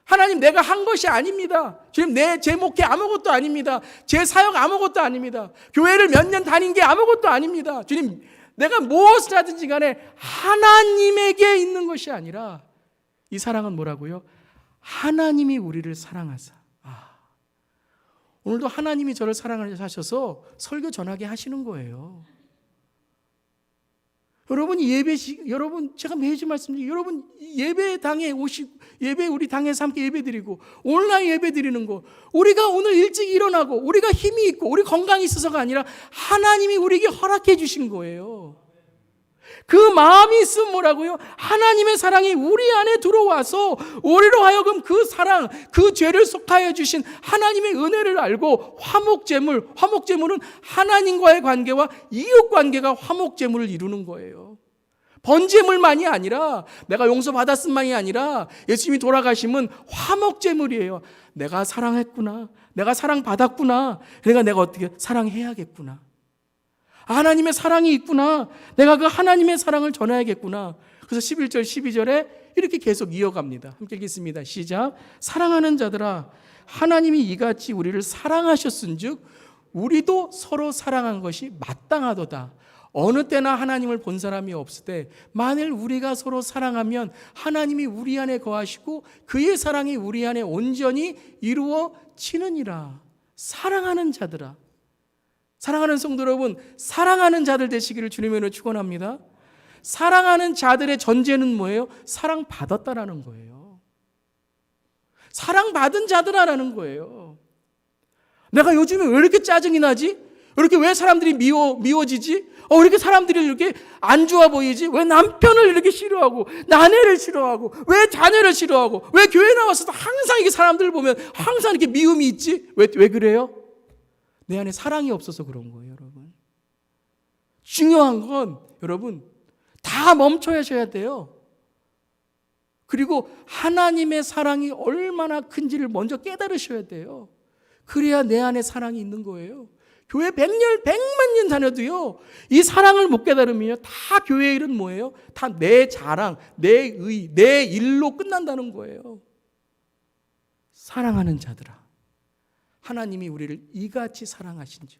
S1: 하나님 내가 한 것이 아닙니다. 주님 제 목회 아무것도 아닙니다. 제 사역 아무것도 아닙니다. 교회를 몇 년 다닌 게 아무것도 아닙니다. 주님 내가 무엇을 하든지 간에 하나님에게 있는 것이 아니라 이 사랑은 뭐라고요? 하나님이 우리를 사랑하사. 오늘도 하나님이 저를 사랑하셔서 설교 전하게 하시는 거예요. 여러분 제가 매주 말씀드리고 여러분 예배당에 오시고 예배 우리 당에서 함께 예배드리고 온라인 예배드리는 거 우리가 오늘 일찍 일어나고 우리가 힘이 있고 우리 건강이 있어서가 아니라 하나님이 우리에게 허락해 주신 거예요. 그 마음이 있으면 뭐라고요? 하나님의 사랑이 우리 안에 들어와서 우리로 하여금 그 사랑, 그 죄를 속하여 주신 하나님의 은혜를 알고 화목제물은 하나님과의 관계와 이웃관계가 화목제물을 이루는 거예요. 번제물만이 아니라 내가 용서받았음만이 아니라 예수님이 돌아가심은 화목제물이에요. 내가 사랑했구나. 내가 사랑받았구나. 그러니까 내가 어떻게 사랑해야겠구나. 하나님의 사랑이 있구나. 내가 그 하나님의 사랑을 전해야겠구나. 그래서 11절 12절에 이렇게 계속 이어갑니다. 함께 읽겠습니다. 시작. 사랑하는 자들아 하나님이 이같이 우리를 사랑하셨은즉 우리도 서로 사랑한 것이 마땅하도다. 어느 때나 하나님을 본 사람이 없을 때 만일 우리가 서로 사랑하면 하나님이 우리 안에 거하시고 그의 사랑이 우리 안에 온전히 이루어지느니라. 사랑하는 자들아. 사랑하는 성도 여러분, 사랑하는 자들 되시기를 주님으로 축원합니다. 사랑하는 자들의 전제는 뭐예요? 사랑받았다라는 거예요. 사랑받은 자들아라는 거예요. 내가 요즘에 왜 이렇게 짜증이 나지? 왜 사람들이 미워지지? 왜 이렇게 사람들이 이렇게 안 좋아 보이지? 왜 남편을 이렇게 싫어하고, 아내를 싫어하고, 왜 자녀를 싫어하고, 왜 교회 나와서도 항상 이렇게 사람들을 보면 항상 이렇게 미움이 있지? 왜 그래요? 내 안에 사랑이 없어서 그런 거예요, 여러분. 중요한 건 여러분 다 멈춰야셔야 돼요. 그리고 하나님의 사랑이 얼마나 큰지를 먼저 깨달으셔야 돼요. 그래야 내 안에 사랑이 있는 거예요. 교회 100만 년 다녀도요 이 사랑을 못 깨달으면요 다 교회 일은 뭐예요? 다 내 자랑, 내 일로 끝난다는 거예요. 사랑하는 자들아 하나님이 우리를 이같이 사랑하신즉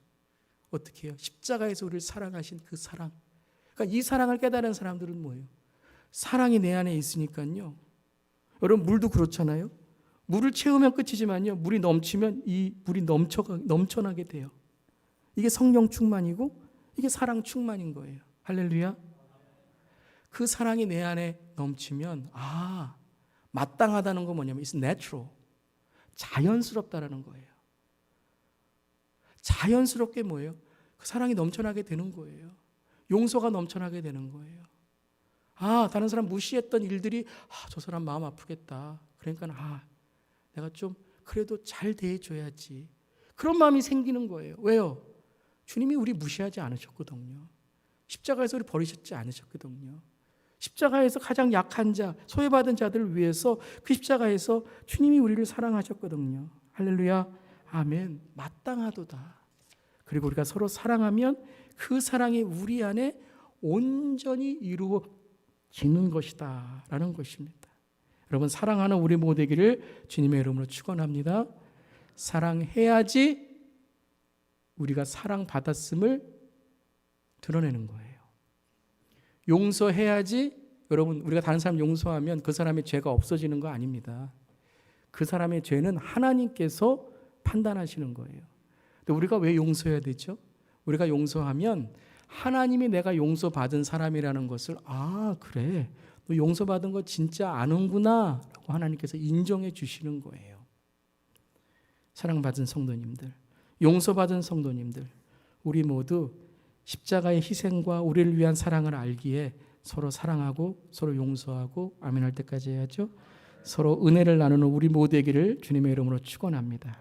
S1: 어떻게 해요? 십자가에서 우리를 사랑하신 그 사랑. 그러니까 이 사랑을 깨달은 사람들은 뭐예요? 사랑이 내 안에 있으니까요. 여러분 물도 그렇잖아요. 물을 채우면 끝이지만요. 물이 넘치면 이 물이 넘쳐나게 돼요. 이게 성령 충만이고 이게 사랑 충만인 거예요. 할렐루야. 그 사랑이 내 안에 넘치면 마땅하다는 건 뭐냐면 it's natural. 자연스럽다라는 거예요. 자연스럽게 뭐예요? 그 사랑이 넘쳐나게 되는 거예요. 용서가 넘쳐나게 되는 거예요. 다른 사람 무시했던 일들이 저 사람 마음 아프겠다. 그러니까 내가 좀 그래도 잘 대해줘야지. 그런 마음이 생기는 거예요. 왜요? 주님이 우리 무시하지 않으셨거든요. 십자가에서 우리 버리셨지 않으셨거든요. 십자가에서 가장 약한 자, 소외받은 자들을 위해서 그 십자가에서 주님이 우리를 사랑하셨거든요. 할렐루야, 아멘. 마땅하도다. 그리고 우리가 서로 사랑하면 그 사랑이 우리 안에 온전히 이루어지는 것이다 라는 것입니다. 여러분, 사랑하는 우리 모두 되기를 주님의 이름으로 축원합니다. 사랑해야지 우리가 사랑받았음을 드러내는 거예요. 용서해야지, 여러분, 우리가 다른 사람 용서하면 그 사람의 죄가 없어지는 거 아닙니다. 그 사람의 죄는 하나님께서 판단하시는 거예요. 근데 우리가 왜 용서해야 되죠? 우리가 용서하면 하나님이 내가 용서받은 사람이라는 것을, 아, 그래, 너 용서받은 거 진짜 아는구나 라고 하나님께서 인정해 주시는 거예요. 사랑받은 성도님들, 용서받은 성도님들, 우리 모두 십자가의 희생과 우리를 위한 사랑을 알기에 서로 사랑하고 서로 용서하고 아멘 할 때까지 해야죠. 서로 은혜를 나누는 우리 모두 되기를 주님의 이름으로 축원합니다.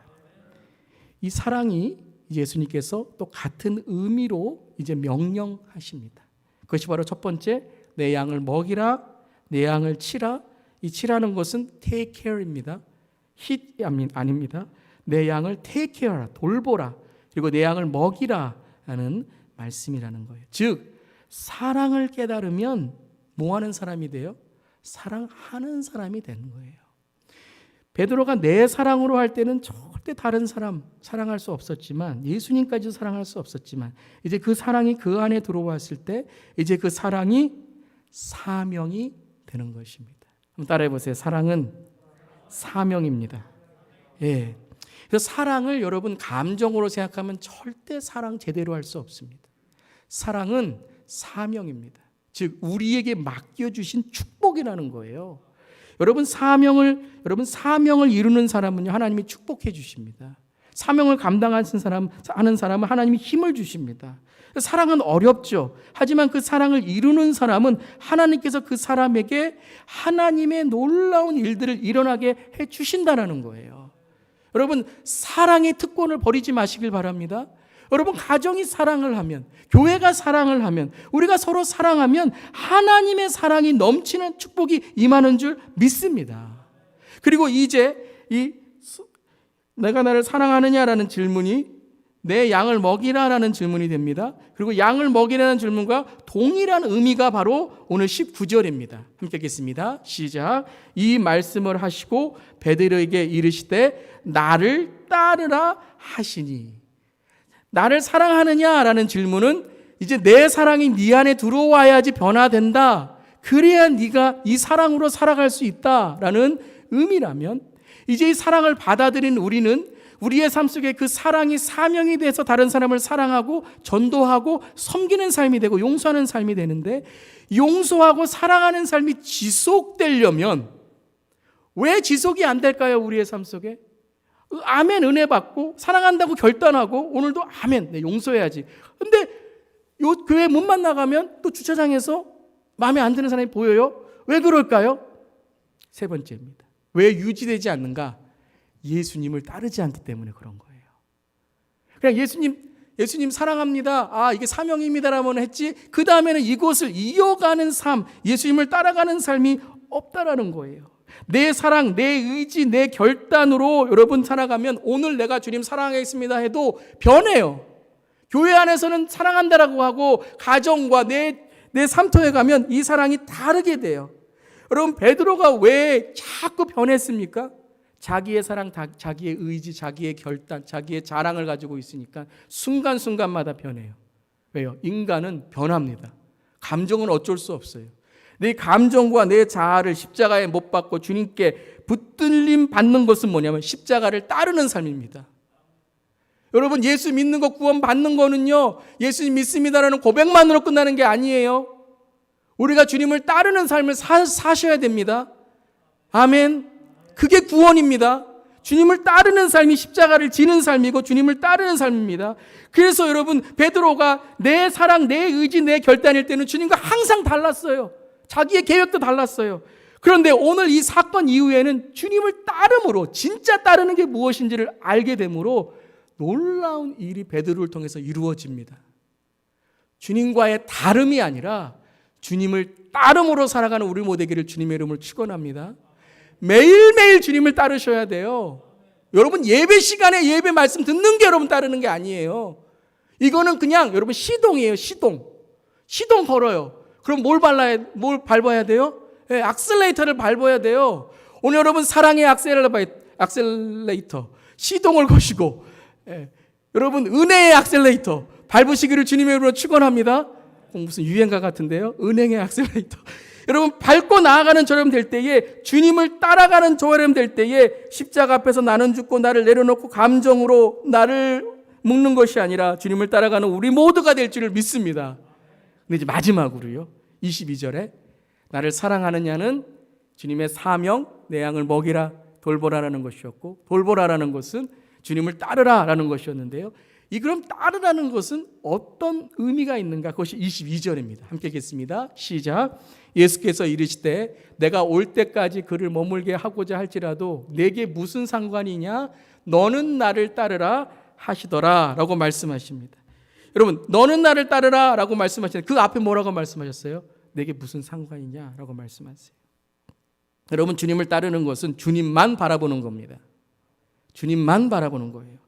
S1: 이 사랑이 예수님께서 또 같은 의미로 이제 명령하십니다. 그것이 바로 첫 번째, 내 양을 먹이라, 내 양을 치라. 이 치라는 것은 take care입니다. hit 아닙니다. 내 양을 take care하라, 돌보라. 그리고 내 양을 먹이라 하는 말씀이라는 거예요. 즉 사랑을 깨달으면 뭐 하는 사람이 돼요? 사랑하는 사람이 되는 거예요. 베드로가 내 사랑으로 할 때는 절대 다른 사람 사랑할 수 없었지만, 예수님까지 사랑할 수 없었지만, 이제 그 사랑이 그 안에 들어왔을 때 이제 그 사랑이 사명이 되는 것입니다. 한번 따라해 보세요. 사랑은 사명입니다. 예. 그래서 사랑을 여러분 감정으로 생각하면 절대 사랑 제대로 할 수 없습니다. 사랑은 사명입니다. 즉 우리에게 맡겨주신 축복이라는 거예요. 여러분 사명을 이루는 사람은요, 하나님이 축복해 주십니다. 사명을 하는 사람은 하나님이 힘을 주십니다. 사랑은 어렵죠. 하지만 그 사랑을 이루는 사람은 하나님께서 그 사람에게 하나님의 놀라운 일들을 일어나게 해 주신다는 거예요. 여러분 사랑의 특권을 버리지 마시길 바랍니다. 여러분 가정이 사랑을 하면, 교회가 사랑을 하면, 우리가 서로 사랑하면 하나님의 사랑이 넘치는 축복이 임하는 줄 믿습니다. 그리고 이제 내가 나를 사랑하느냐라는 질문이 내 양을 먹이라라는 질문이 됩니다. 그리고 양을 먹이라는 질문과 동일한 의미가 바로 오늘 19절입니다. 함께 읽겠습니다. 시작. 이 말씀을 하시고 베드로에게 이르시되 나를 따르라 하시니. 나를 사랑하느냐라는 질문은 이제 내 사랑이 네 안에 들어와야지 변화된다. 그래야 네가 이 사랑으로 살아갈 수 있다라는 의미라면, 이제 이 사랑을 받아들인 우리는 우리의 삶 속에 그 사랑이 사명이 돼서 다른 사람을 사랑하고 전도하고 섬기는 삶이 되고 용서하는 삶이 되는데, 용서하고 사랑하는 삶이 지속되려면 왜 지속이 안 될까요? 우리의 삶 속에 아멘 은혜 받고 사랑한다고 결단하고 오늘도 아멘 네, 용서해야지. 근데 요 교회 문만 나가면 또 주차장에서 마음에 안 드는 사람이 보여요. 왜 그럴까요? 세 번째입니다. 왜 유지되지 않는가? 예수님을 따르지 않기 때문에 그런 거예요. 그냥 예수님 사랑합니다. 아, 이게 사명입니다라면 했지, 그 다음에는 이것을 이어가는 삶, 예수님을 따라가는 삶이 없다라는 거예요. 내 사랑, 내 의지, 내 결단으로 여러분 살아가면 오늘 내가 주님 사랑하겠습니다 해도 변해요. 교회 안에서는 사랑한다라고 하고 가정과 내 삶터에 가면 이 사랑이 다르게 돼요. 여러분 베드로가 왜 자꾸 변했습니까? 자기의 사랑, 자기의 의지, 자기의 결단, 자기의 자랑을 가지고 있으니까 순간순간마다 변해요. 왜요? 인간은 변합니다. 감정은 어쩔 수 없어요. 내 감정과 내 자아를 십자가에 못 박고 주님께 붙들림 받는 것은 뭐냐면 십자가를 따르는 삶입니다. 여러분 예수 믿는 것, 구원 받는 거는요, 예수님 믿습니다라는 고백만으로 끝나는 게 아니에요. 우리가 주님을 따르는 삶을 사셔야 됩니다. 아멘. 그게 구원입니다. 주님을 따르는 삶이 십자가를 지는 삶이고 주님을 따르는 삶입니다. 그래서 여러분 베드로가 내 사랑, 내 의지, 내 결단일 때는 주님과 항상 달랐어요. 자기의 계획도 달랐어요. 그런데 오늘 이 사건 이후에는 주님을 따름으로, 진짜 따르는 게 무엇인지를 알게 되므로 놀라운 일이 베드로를 통해서 이루어집니다. 주님과의 다름이 아니라 주님을 따름으로 살아가는 우리 모두에게를 주님의 이름으로 축원합니다. 매일매일 주님을 따르셔야 돼요. 여러분 예배 시간에 예배 말씀 듣는 게 여러분 따르는 게 아니에요. 이거는 그냥 여러분 시동이에요. 시동 걸어요. 그럼 뭘 밟아야 돼요? 네, 악셀레이터를 밟아야 돼요. 오늘 여러분 사랑의 악셀레이터 시동을 거시고 여러분 은혜의 악셀레이터 밟으시기를 주님의 이름으로 축원합니다. 무슨 유행가 같은데요. 은행의 악셀레이터. 여러분 밟고 나아가는 저렴 될 때에 주님을 따라가는 저렴 될 때에 십자가 앞에서 나는 죽고 나를 내려놓고 감정으로 나를 묶는 것이 아니라 주님을 따라가는 우리 모두가 될 줄을 믿습니다. 근데 이제 마지막으로요. 22절에 나를 사랑하느냐는 주님의 사명 내 양을 먹이라 돌보라라는 것이었고 돌보라라는 것은 주님을 따르라라는 것이었는데요. 이 그럼 따르라는 것은 어떤 의미가 있는가? 그것이 22절입니다. 함께 읽겠습니다. 시작. 예수께서 이르시되 내가 올 때까지 그를 머물게 하고자 할지라도 내게 무슨 상관이냐? 너는 나를 따르라 하시더라 라고 말씀하십니다. 여러분 너는 나를 따르라 라고 말씀하시는데 그 앞에 뭐라고 말씀하셨어요? 내게 무슨 상관이냐 라고 말씀하세요. 여러분 주님을 따르는 것은 주님만 바라보는 겁니다. 주님만 바라보는 거예요.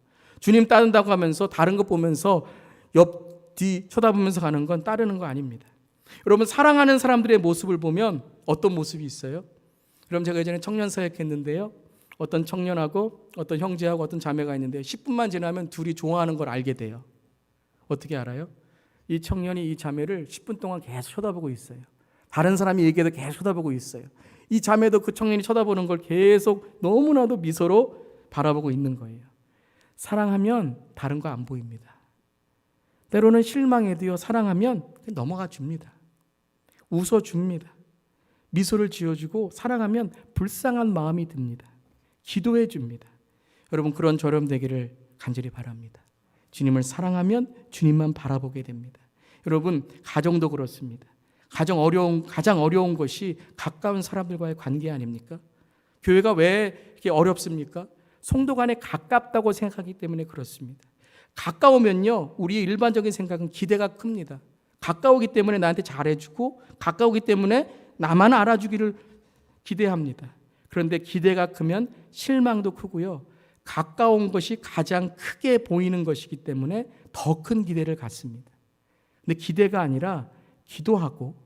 S1: 주님 따른다고 하면서 다른 것 보면서 옆, 뒤 쳐다보면서 가는 건 따르는 거 아닙니다. 여러분 사랑하는 사람들의 모습을 보면 어떤 모습이 있어요? 그럼 제가 예전에 청년 사역했는데요. 어떤 청년하고 어떤 형제하고 어떤 자매가 있는데 10분만 지나면 둘이 좋아하는 걸 알게 돼요. 어떻게 알아요? 이 청년이 이 자매를 10분 동안 계속 쳐다보고 있어요. 다른 사람이 얘기해도 계속 쳐다보고 있어요. 이 자매도 그 청년이 쳐다보는 걸 계속 너무나도 미소로 바라보고 있는 거예요. 사랑하면 다른 거 안 보입니다. 때로는 실망해도요, 사랑하면 넘어가 줍니다. 웃어줍니다. 미소를 지어주고 사랑하면 불쌍한 마음이 듭니다. 기도해 줍니다. 여러분 그런 저렴 되기를 간절히 바랍니다. 주님을 사랑하면 주님만 바라보게 됩니다. 여러분 가정도 그렇습니다. 가장 어려운 것이 가까운 사람들과의 관계 아닙니까? 교회가 왜 이렇게 어렵습니까? 성도 간에 가깝다고 생각하기 때문에 그렇습니다. 가까우면요, 우리의 일반적인 생각은 기대가 큽니다. 가까우기 때문에 나한테 잘해주고 가까우기 때문에 나만 알아주기를 기대합니다. 그런데 기대가 크면 실망도 크고요. 가까운 것이 가장 크게 보이는 것이기 때문에 더 큰 기대를 갖습니다. 근데 기대가 아니라 기도하고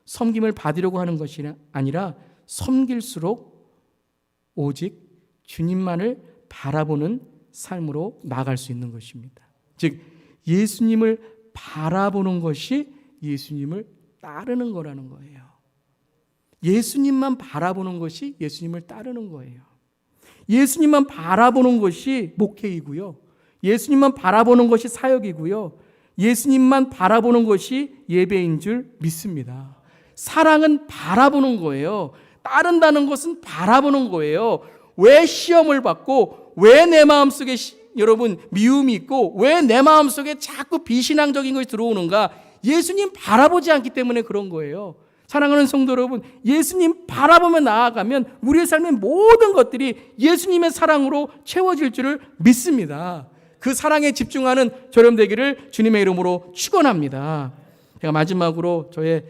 S1: 섬김을 받으려고 하는 것이 아니라 섬길수록 오직 주님만을 바라보는 삶으로 나아갈 수 있는 것입니다. 즉 예수님을 바라보는 것이 예수님을 따르는 거라는 거예요. 예수님만 바라보는 것이 예수님을 따르는 거예요. 예수님만 바라보는 것이 목회이고요. 예수님만 바라보는 것이 사역이고요. 예수님만 바라보는 것이 예배인 줄 믿습니다. 사랑은 바라보는 거예요. 따른다는 것은 바라보는 거예요. 왜 시험을 받고 왜 내 마음속에 여러분 미움이 있고 왜 내 마음속에 자꾸 비신앙적인 것이 들어오는가? 예수님 바라보지 않기 때문에 그런 거예요. 사랑하는 성도 여러분, 예수님 바라보며 나아가면 우리의 삶의 모든 것들이 예수님의 사랑으로 채워질 줄을 믿습니다. 그 사랑에 집중하는 저렴 되기를 주님의 이름으로 축원합니다. 제가 마지막으로 저의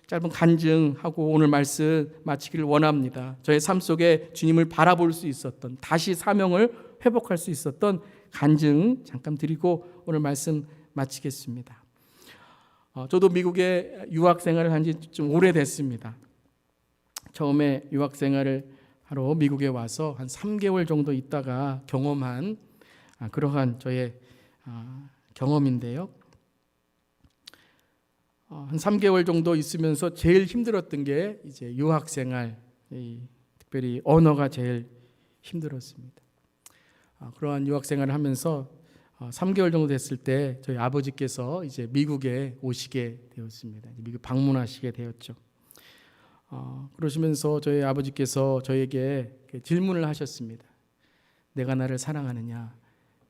S1: 짧은 간증하고 오늘 말씀 마치기를 원합니다. 저의 삶 속에 주님을 바라볼 수 있었던, 다시 사명을 회복할 수 있었던 간증 잠깐 드리고 오늘 말씀 마치겠습니다. 저도 미국에 유학 생활을 한 지 좀 오래됐습니다. 처음에 유학 생활을 하러 미국에 와서 한 3개월 정도 있다가 경험한 그러한 저의 경험인데요. 한 3개월 정도 있으면서 제일 힘들었던 게 이제 유학 생활, 특별히 언어가 제일 힘들었습니다. 그러한 유학 생활을 하면서 3개월 정도 됐을 때 저희 아버지께서 이제 미국에 오시게 되었습니다. 미국 방문하시게 되었죠. 그러시면서 저희 아버지께서 저에게 질문을 하셨습니다. 내가 나를 사랑하느냐?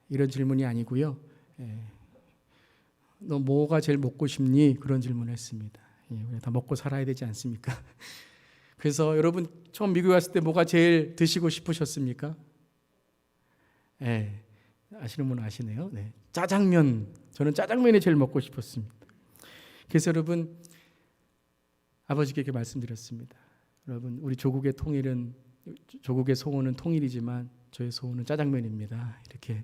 S1: 이런 질문이 아니고요. 너 뭐가 제일 먹고 싶니? 그런 질문을 했습니다. 우리 다 먹고 살아야 되지 않습니까? 그래서 여러분 처음 미국에 왔을 때 뭐가 제일 드시고 싶으셨습니까? 아시는 분 아시네요. 네. 짜장면. 저는 짜장면이 제일 먹고 싶었습니다. 그래서 여러분 아버지께 이렇게 말씀드렸습니다. 여러분 우리 조국의 통일은 조국의 소원은 통일이지만 저의 소원은 짜장면입니다. 이렇게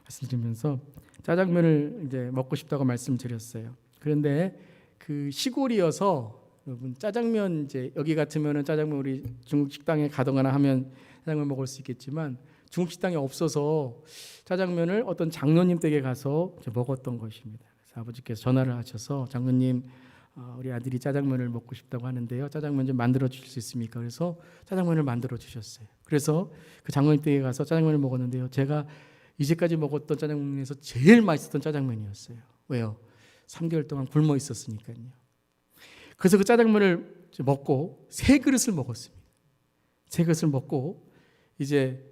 S1: 말씀드리면서 짜장면을 이제 먹고 싶다고 말씀드렸어요. 그런데 그 시골이어서 여러분 짜장면 이제 여기 같으면은 짜장면 우리 중국 식당에 가거나 하면 짜장면 먹을 수 있겠지만 중국 식당이 없어서 짜장면을 어떤 장로님 댁에 가서 먹었던 것입니다. 그래서 아버지께서 전화를 하셔서 장로님 우리 아들이 짜장면을 먹고 싶다고 하는데요. 짜장면 좀 만들어 주실 수 있습니까? 그래서 짜장면을 만들어 주셨어요. 그래서 그 장로님 댁에 가서 짜장면을 먹었는데요. 제가 이제까지 먹었던 짜장면에서 제일 맛있었던 짜장면이었어요. 왜요? 3개월 동안 굶어 있었으니까요. 그래서 그 짜장면을 먹고 3그릇을 먹었습니다. 3그릇을 먹고 이제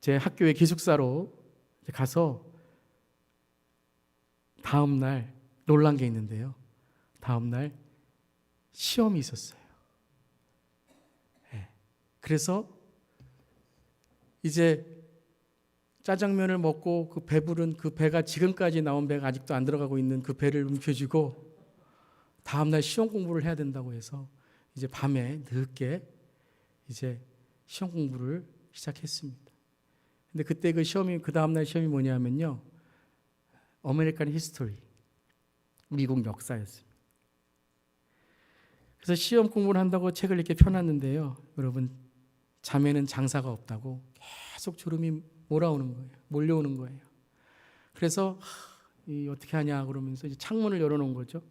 S1: 제 학교의 기숙사로 가서 다음 날 놀란 게 있는데요. 다음 날 시험이 있었어요. 네. 그래서 이제 짜장면을 먹고 그 배부른 그 배가 지금까지 나온 배가 아직도 안 들어가고 있는 그 배를 움켜쥐고 다음 날 시험 공부를 해야 된다고 해서 이제 밤에 늦게 이제 시험 공부를 시작했습니다. 근데 그때 그 시험이 그 다음 날 시험이 뭐냐면요. 아메리칸 히스토리. 미국 역사였습니다. 그래서 시험 공부를 한다고 책을 이렇게 펴놨는데요. 여러분 잠에는 장사가 없다고 계속 졸음이 몰려오는 거예요. 그래서 어떻게 하냐 그러면서 이제 창문을 열어놓은 거죠.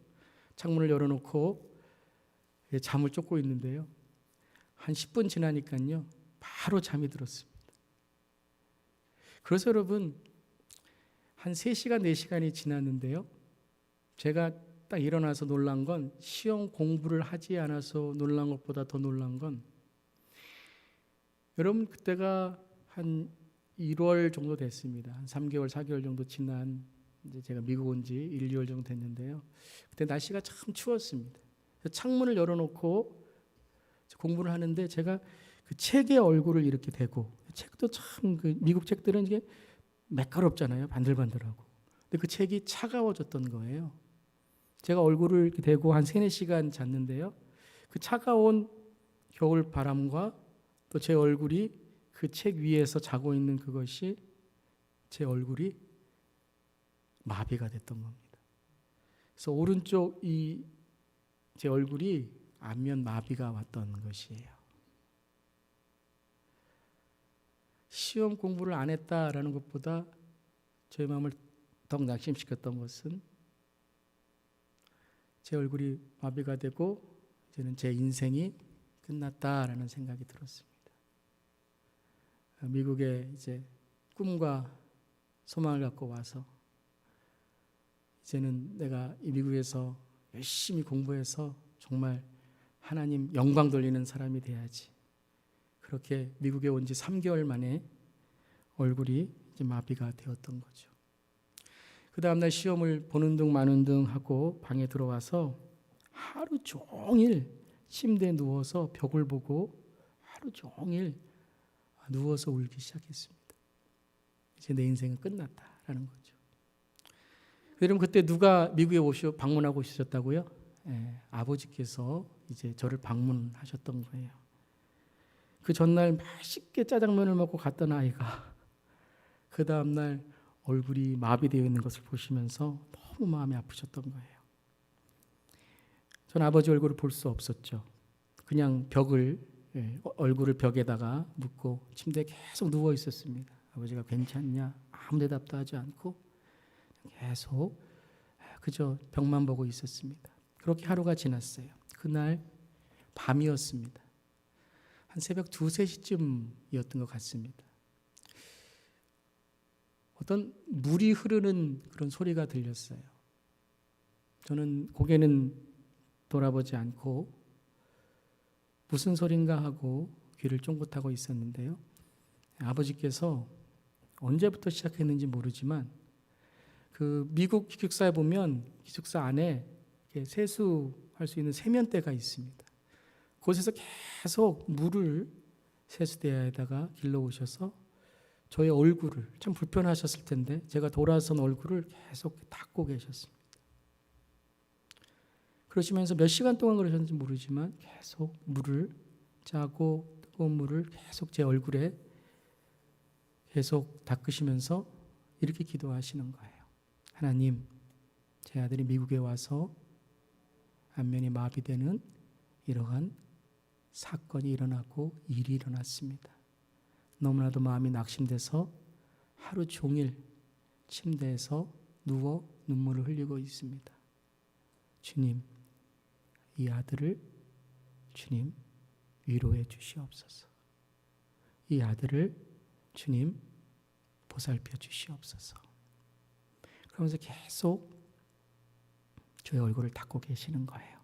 S1: 창문을 열어놓고 잠을 쫓고 있는데요. 한 10분 지나니까요. 바로 잠이 들었습니다. 그래서 여러분 한 3시간, 4시간이 지났는데요. 제가 딱 일어나서 놀란 건 시험 공부를 하지 않아서 놀란 것보다 더 놀란 건 여러분 그때가 한 1월 정도 됐습니다. 한 3개월, 4개월 정도 지난 이제 제가 미국 온 지 1, 2월 정도 됐는데요. 그때 날씨가 참 추웠습니다. 창문을 열어놓고 공부를 하는데 제가 그 책에 얼굴을 이렇게 대고 책도 참 그 미국 책들은 이게 매끄럽잖아요. 반들반들하고. 근데 그 책이 차가워졌던 거예요. 제가 얼굴을 이렇게 대고 한 3-4시간 잤는데요. 그 차가운 겨울 바람과 또 제 얼굴이 그 책 위에서 자고 있는 그것이 제 얼굴이 마비가 됐던 겁니다. 그래서 오른쪽 제 얼굴이 안면 마비가 왔던 것이에요. 시험 공부를 안 했다라는 것보다 저의 마음을 더욱 낙심시켰던 것은 제 얼굴이 마비가 되고 이제는 제 인생이 끝났다라는 생각이 들었습니다. 미국에 이제 꿈과 소망을 갖고 와서 이제는 내가 이 미국에서 열심히 공부해서 정말 하나님 영광 돌리는 사람이 돼야지. 그렇게 미국에 온 지 3개월 만에 얼굴이 이제 마비가 되었던 거죠. 그 다음날 시험을 보는 둥 마는 둥 하고 방에 들어와서 하루 종일 침대에 누워서 벽을 보고 하루 종일 누워서 울기 시작했습니다. 이제 내 인생은 끝났다라는 거죠. 여러분 그때 누가 미국에 방문하고 오셨다고요? 아버지께서 이제 저를 방문하셨던 거예요. 그 전날 맛있게 짜장면을 먹고 갔던 아이가 그 다음날 얼굴이 마비되어 있는 것을 보시면서 너무 마음이 아프셨던 거예요. 전 아버지 얼굴을 볼 수 없었죠. 그냥 얼굴을 벽에다가 묻고 침대에 계속 누워 있었습니다. 아버지가 괜찮냐? 아무 대답도 하지 않고 계속 그저 벽만 보고 있었습니다. 그렇게 하루가 지났어요. 그날 밤이었습니다. 한 새벽 2, 3시쯤이었던 것 같습니다. 어떤 물이 흐르는 그런 소리가 들렸어요. 저는 고개는 돌아보지 않고 무슨 소린가 하고 귀를 쫑긋하고 있었는데요. 아버지께서 언제부터 시작했는지 모르지만 그 미국 기숙사에 보면 기숙사 안에 세수할 수 있는 세면대가 있습니다. 그곳에서 계속 물을 세수대야에다가 길러 오셔서 저의 얼굴을, 참 불편하셨을 텐데 제가 돌아선 얼굴을 계속 닦고 계셨습니다. 그러시면서 몇 시간 동안 그러셨는지 모르지만 계속 물을 짜고 뜨거운 물을 계속 제 얼굴에 계속 닦으시면서 이렇게 기도하시는 거예요. 하나님, 제 아들이 미국에 와서 안면이 마비되는 이러한 사건이 일어나고 일이 일어났습니다. 너무나도 마음이 낙심돼서 하루 종일 침대에서 누워 눈물을 흘리고 있습니다. 주님, 이 아들을 주님 위로해 주시옵소서. 이 아들을 주님 보살펴 주시옵소서. 그러면서 계속 저의 얼굴을 닦고 계시는 거예요.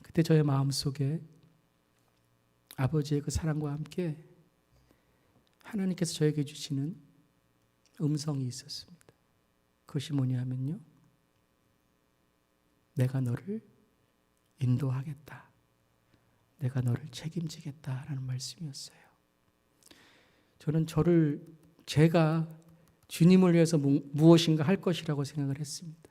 S1: 그때 저의 마음속에 아버지의 그 사랑과 함께 하나님께서 저에게 주시는 음성이 있었습니다. 그것이 뭐냐면요, 내가 너를 인도하겠다, 내가 너를 책임지겠다라는 말씀이었어요. 저는 제가 주님을 위해서 무엇인가 할 것이라고 생각을 했습니다.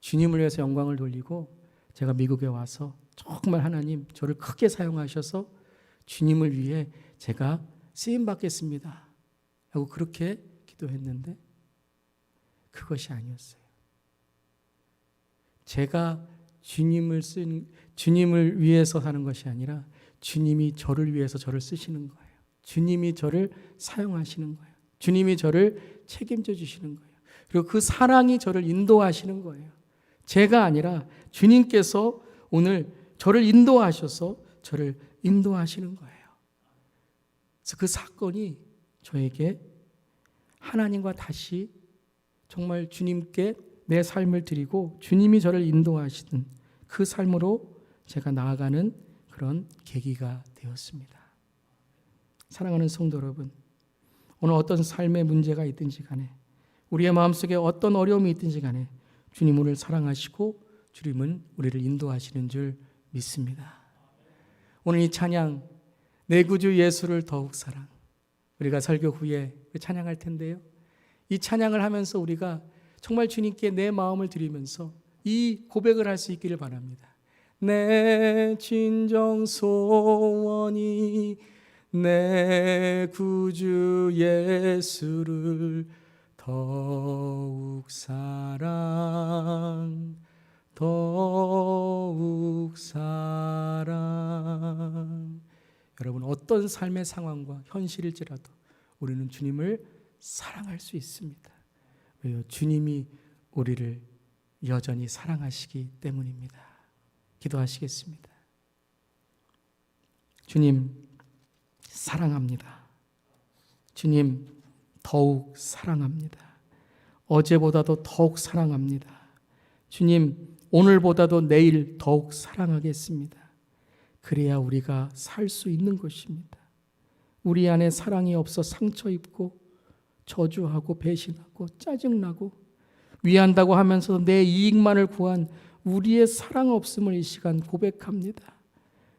S1: 주님을 위해서 영광을 돌리고 제가 미국에 와서 정말 하나님 저를 크게 사용하셔서 주님을 위해 제가 쓰임받겠습니다 하고 그렇게 기도했는데 그것이 아니었어요. 제가 주님을 위해서 하는 것이 아니라 주님이 저를 위해서 저를 쓰시는 거예요. 주님이 저를 사용하시는 거예요. 주님이 저를 책임져 주시는 거예요. 그리고 그 사랑이 저를 인도하시는 거예요. 제가 아니라 주님께서 오늘 저를 인도하셔서 저를 인도하시는 거예요. 그래서 그 사건이 저에게 하나님과 다시 정말 주님께 내 삶을 드리고 주님이 저를 인도하시는 그 삶으로 제가 나아가는 그런 계기가 되었습니다. 사랑하는 성도 여러분, 오늘 어떤 삶의 문제가 있든지 간에 우리의 마음속에 어떤 어려움이 있든지 간에 주님 우리를 사랑하시고 주님은 우리를 인도하시는 줄 믿습니다. 오늘 이 찬양, 내 구주 예수를 더욱 사랑, 우리가 설교 후에 찬양할 텐데요, 이 찬양을 하면서 우리가 정말 주님께 내 마음을 드리면서 이 고백을 할 수 있기를 바랍니다. 내 진정 소원이 내 구주 예수를 더욱 사랑, 더욱 사랑. 여러분, 어떤 삶의 상황과 현실일지라도 우리는 주님을 사랑할 수 있습니다. 왜요? 주님이 우리를 여전히 사랑하시기 때문입니다. 기도하시겠습니다. 주님, 사랑합니다. 주님, 더욱 사랑합니다. 어제보다도 더욱 사랑합니다. 주님, 오늘보다도 내일 더욱 사랑하겠습니다. 그래야 우리가 살 수 있는 것입니다. 우리 안에 사랑이 없어 상처 입고 저주하고 배신하고 짜증나고 위한다고 하면서도 내 이익만을 구한 우리의 사랑 없음을 이 시간 고백합니다.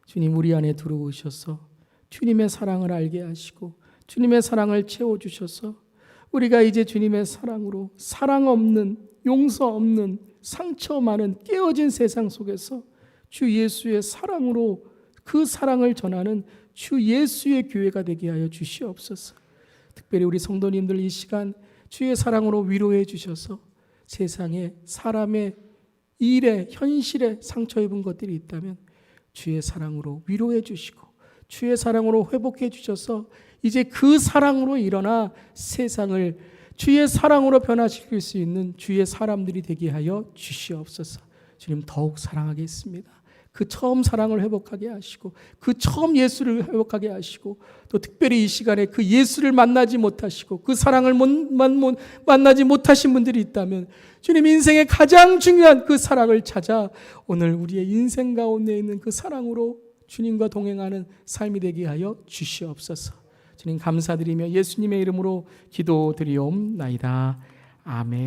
S1: 주님, 우리 안에 들어오셔서 주님의 사랑을 알게 하시고 주님의 사랑을 채워주셔서 우리가 이제 주님의 사랑으로 사랑 없는, 용서 없는, 상처 많은 깨어진 세상 속에서 주 예수의 사랑으로 그 사랑을 전하는 주 예수의 교회가 되게 하여 주시옵소서. 특별히 우리 성도님들 이 시간 주의 사랑으로 위로해 주셔서 세상에 사람의 일에 현실에 상처 입은 것들이 있다면 주의 사랑으로 위로해 주시고 주의 사랑으로 회복해 주셔서 이제 그 사랑으로 일어나 세상을 주의 사랑으로 변화시킬 수 있는 주의 사람들이 되게 하여 주시옵소서. 주님, 더욱 사랑하겠습니다. 그 처음 사랑을 회복하게 하시고 그 처음 예수를 회복하게 하시고 또 특별히 이 시간에 그 예수를 만나지 못하시고 그 사랑을 만나지 못하신 분들이 있다면 주님, 인생의 가장 중요한 그 사랑을 찾아 오늘 우리의 인생 가운데 있는 그 사랑으로 주님과 동행하는 삶이 되게 하여 주시옵소서. 주님, 감사드리며 예수님의 이름으로 기도드리옵나이다. 아멘.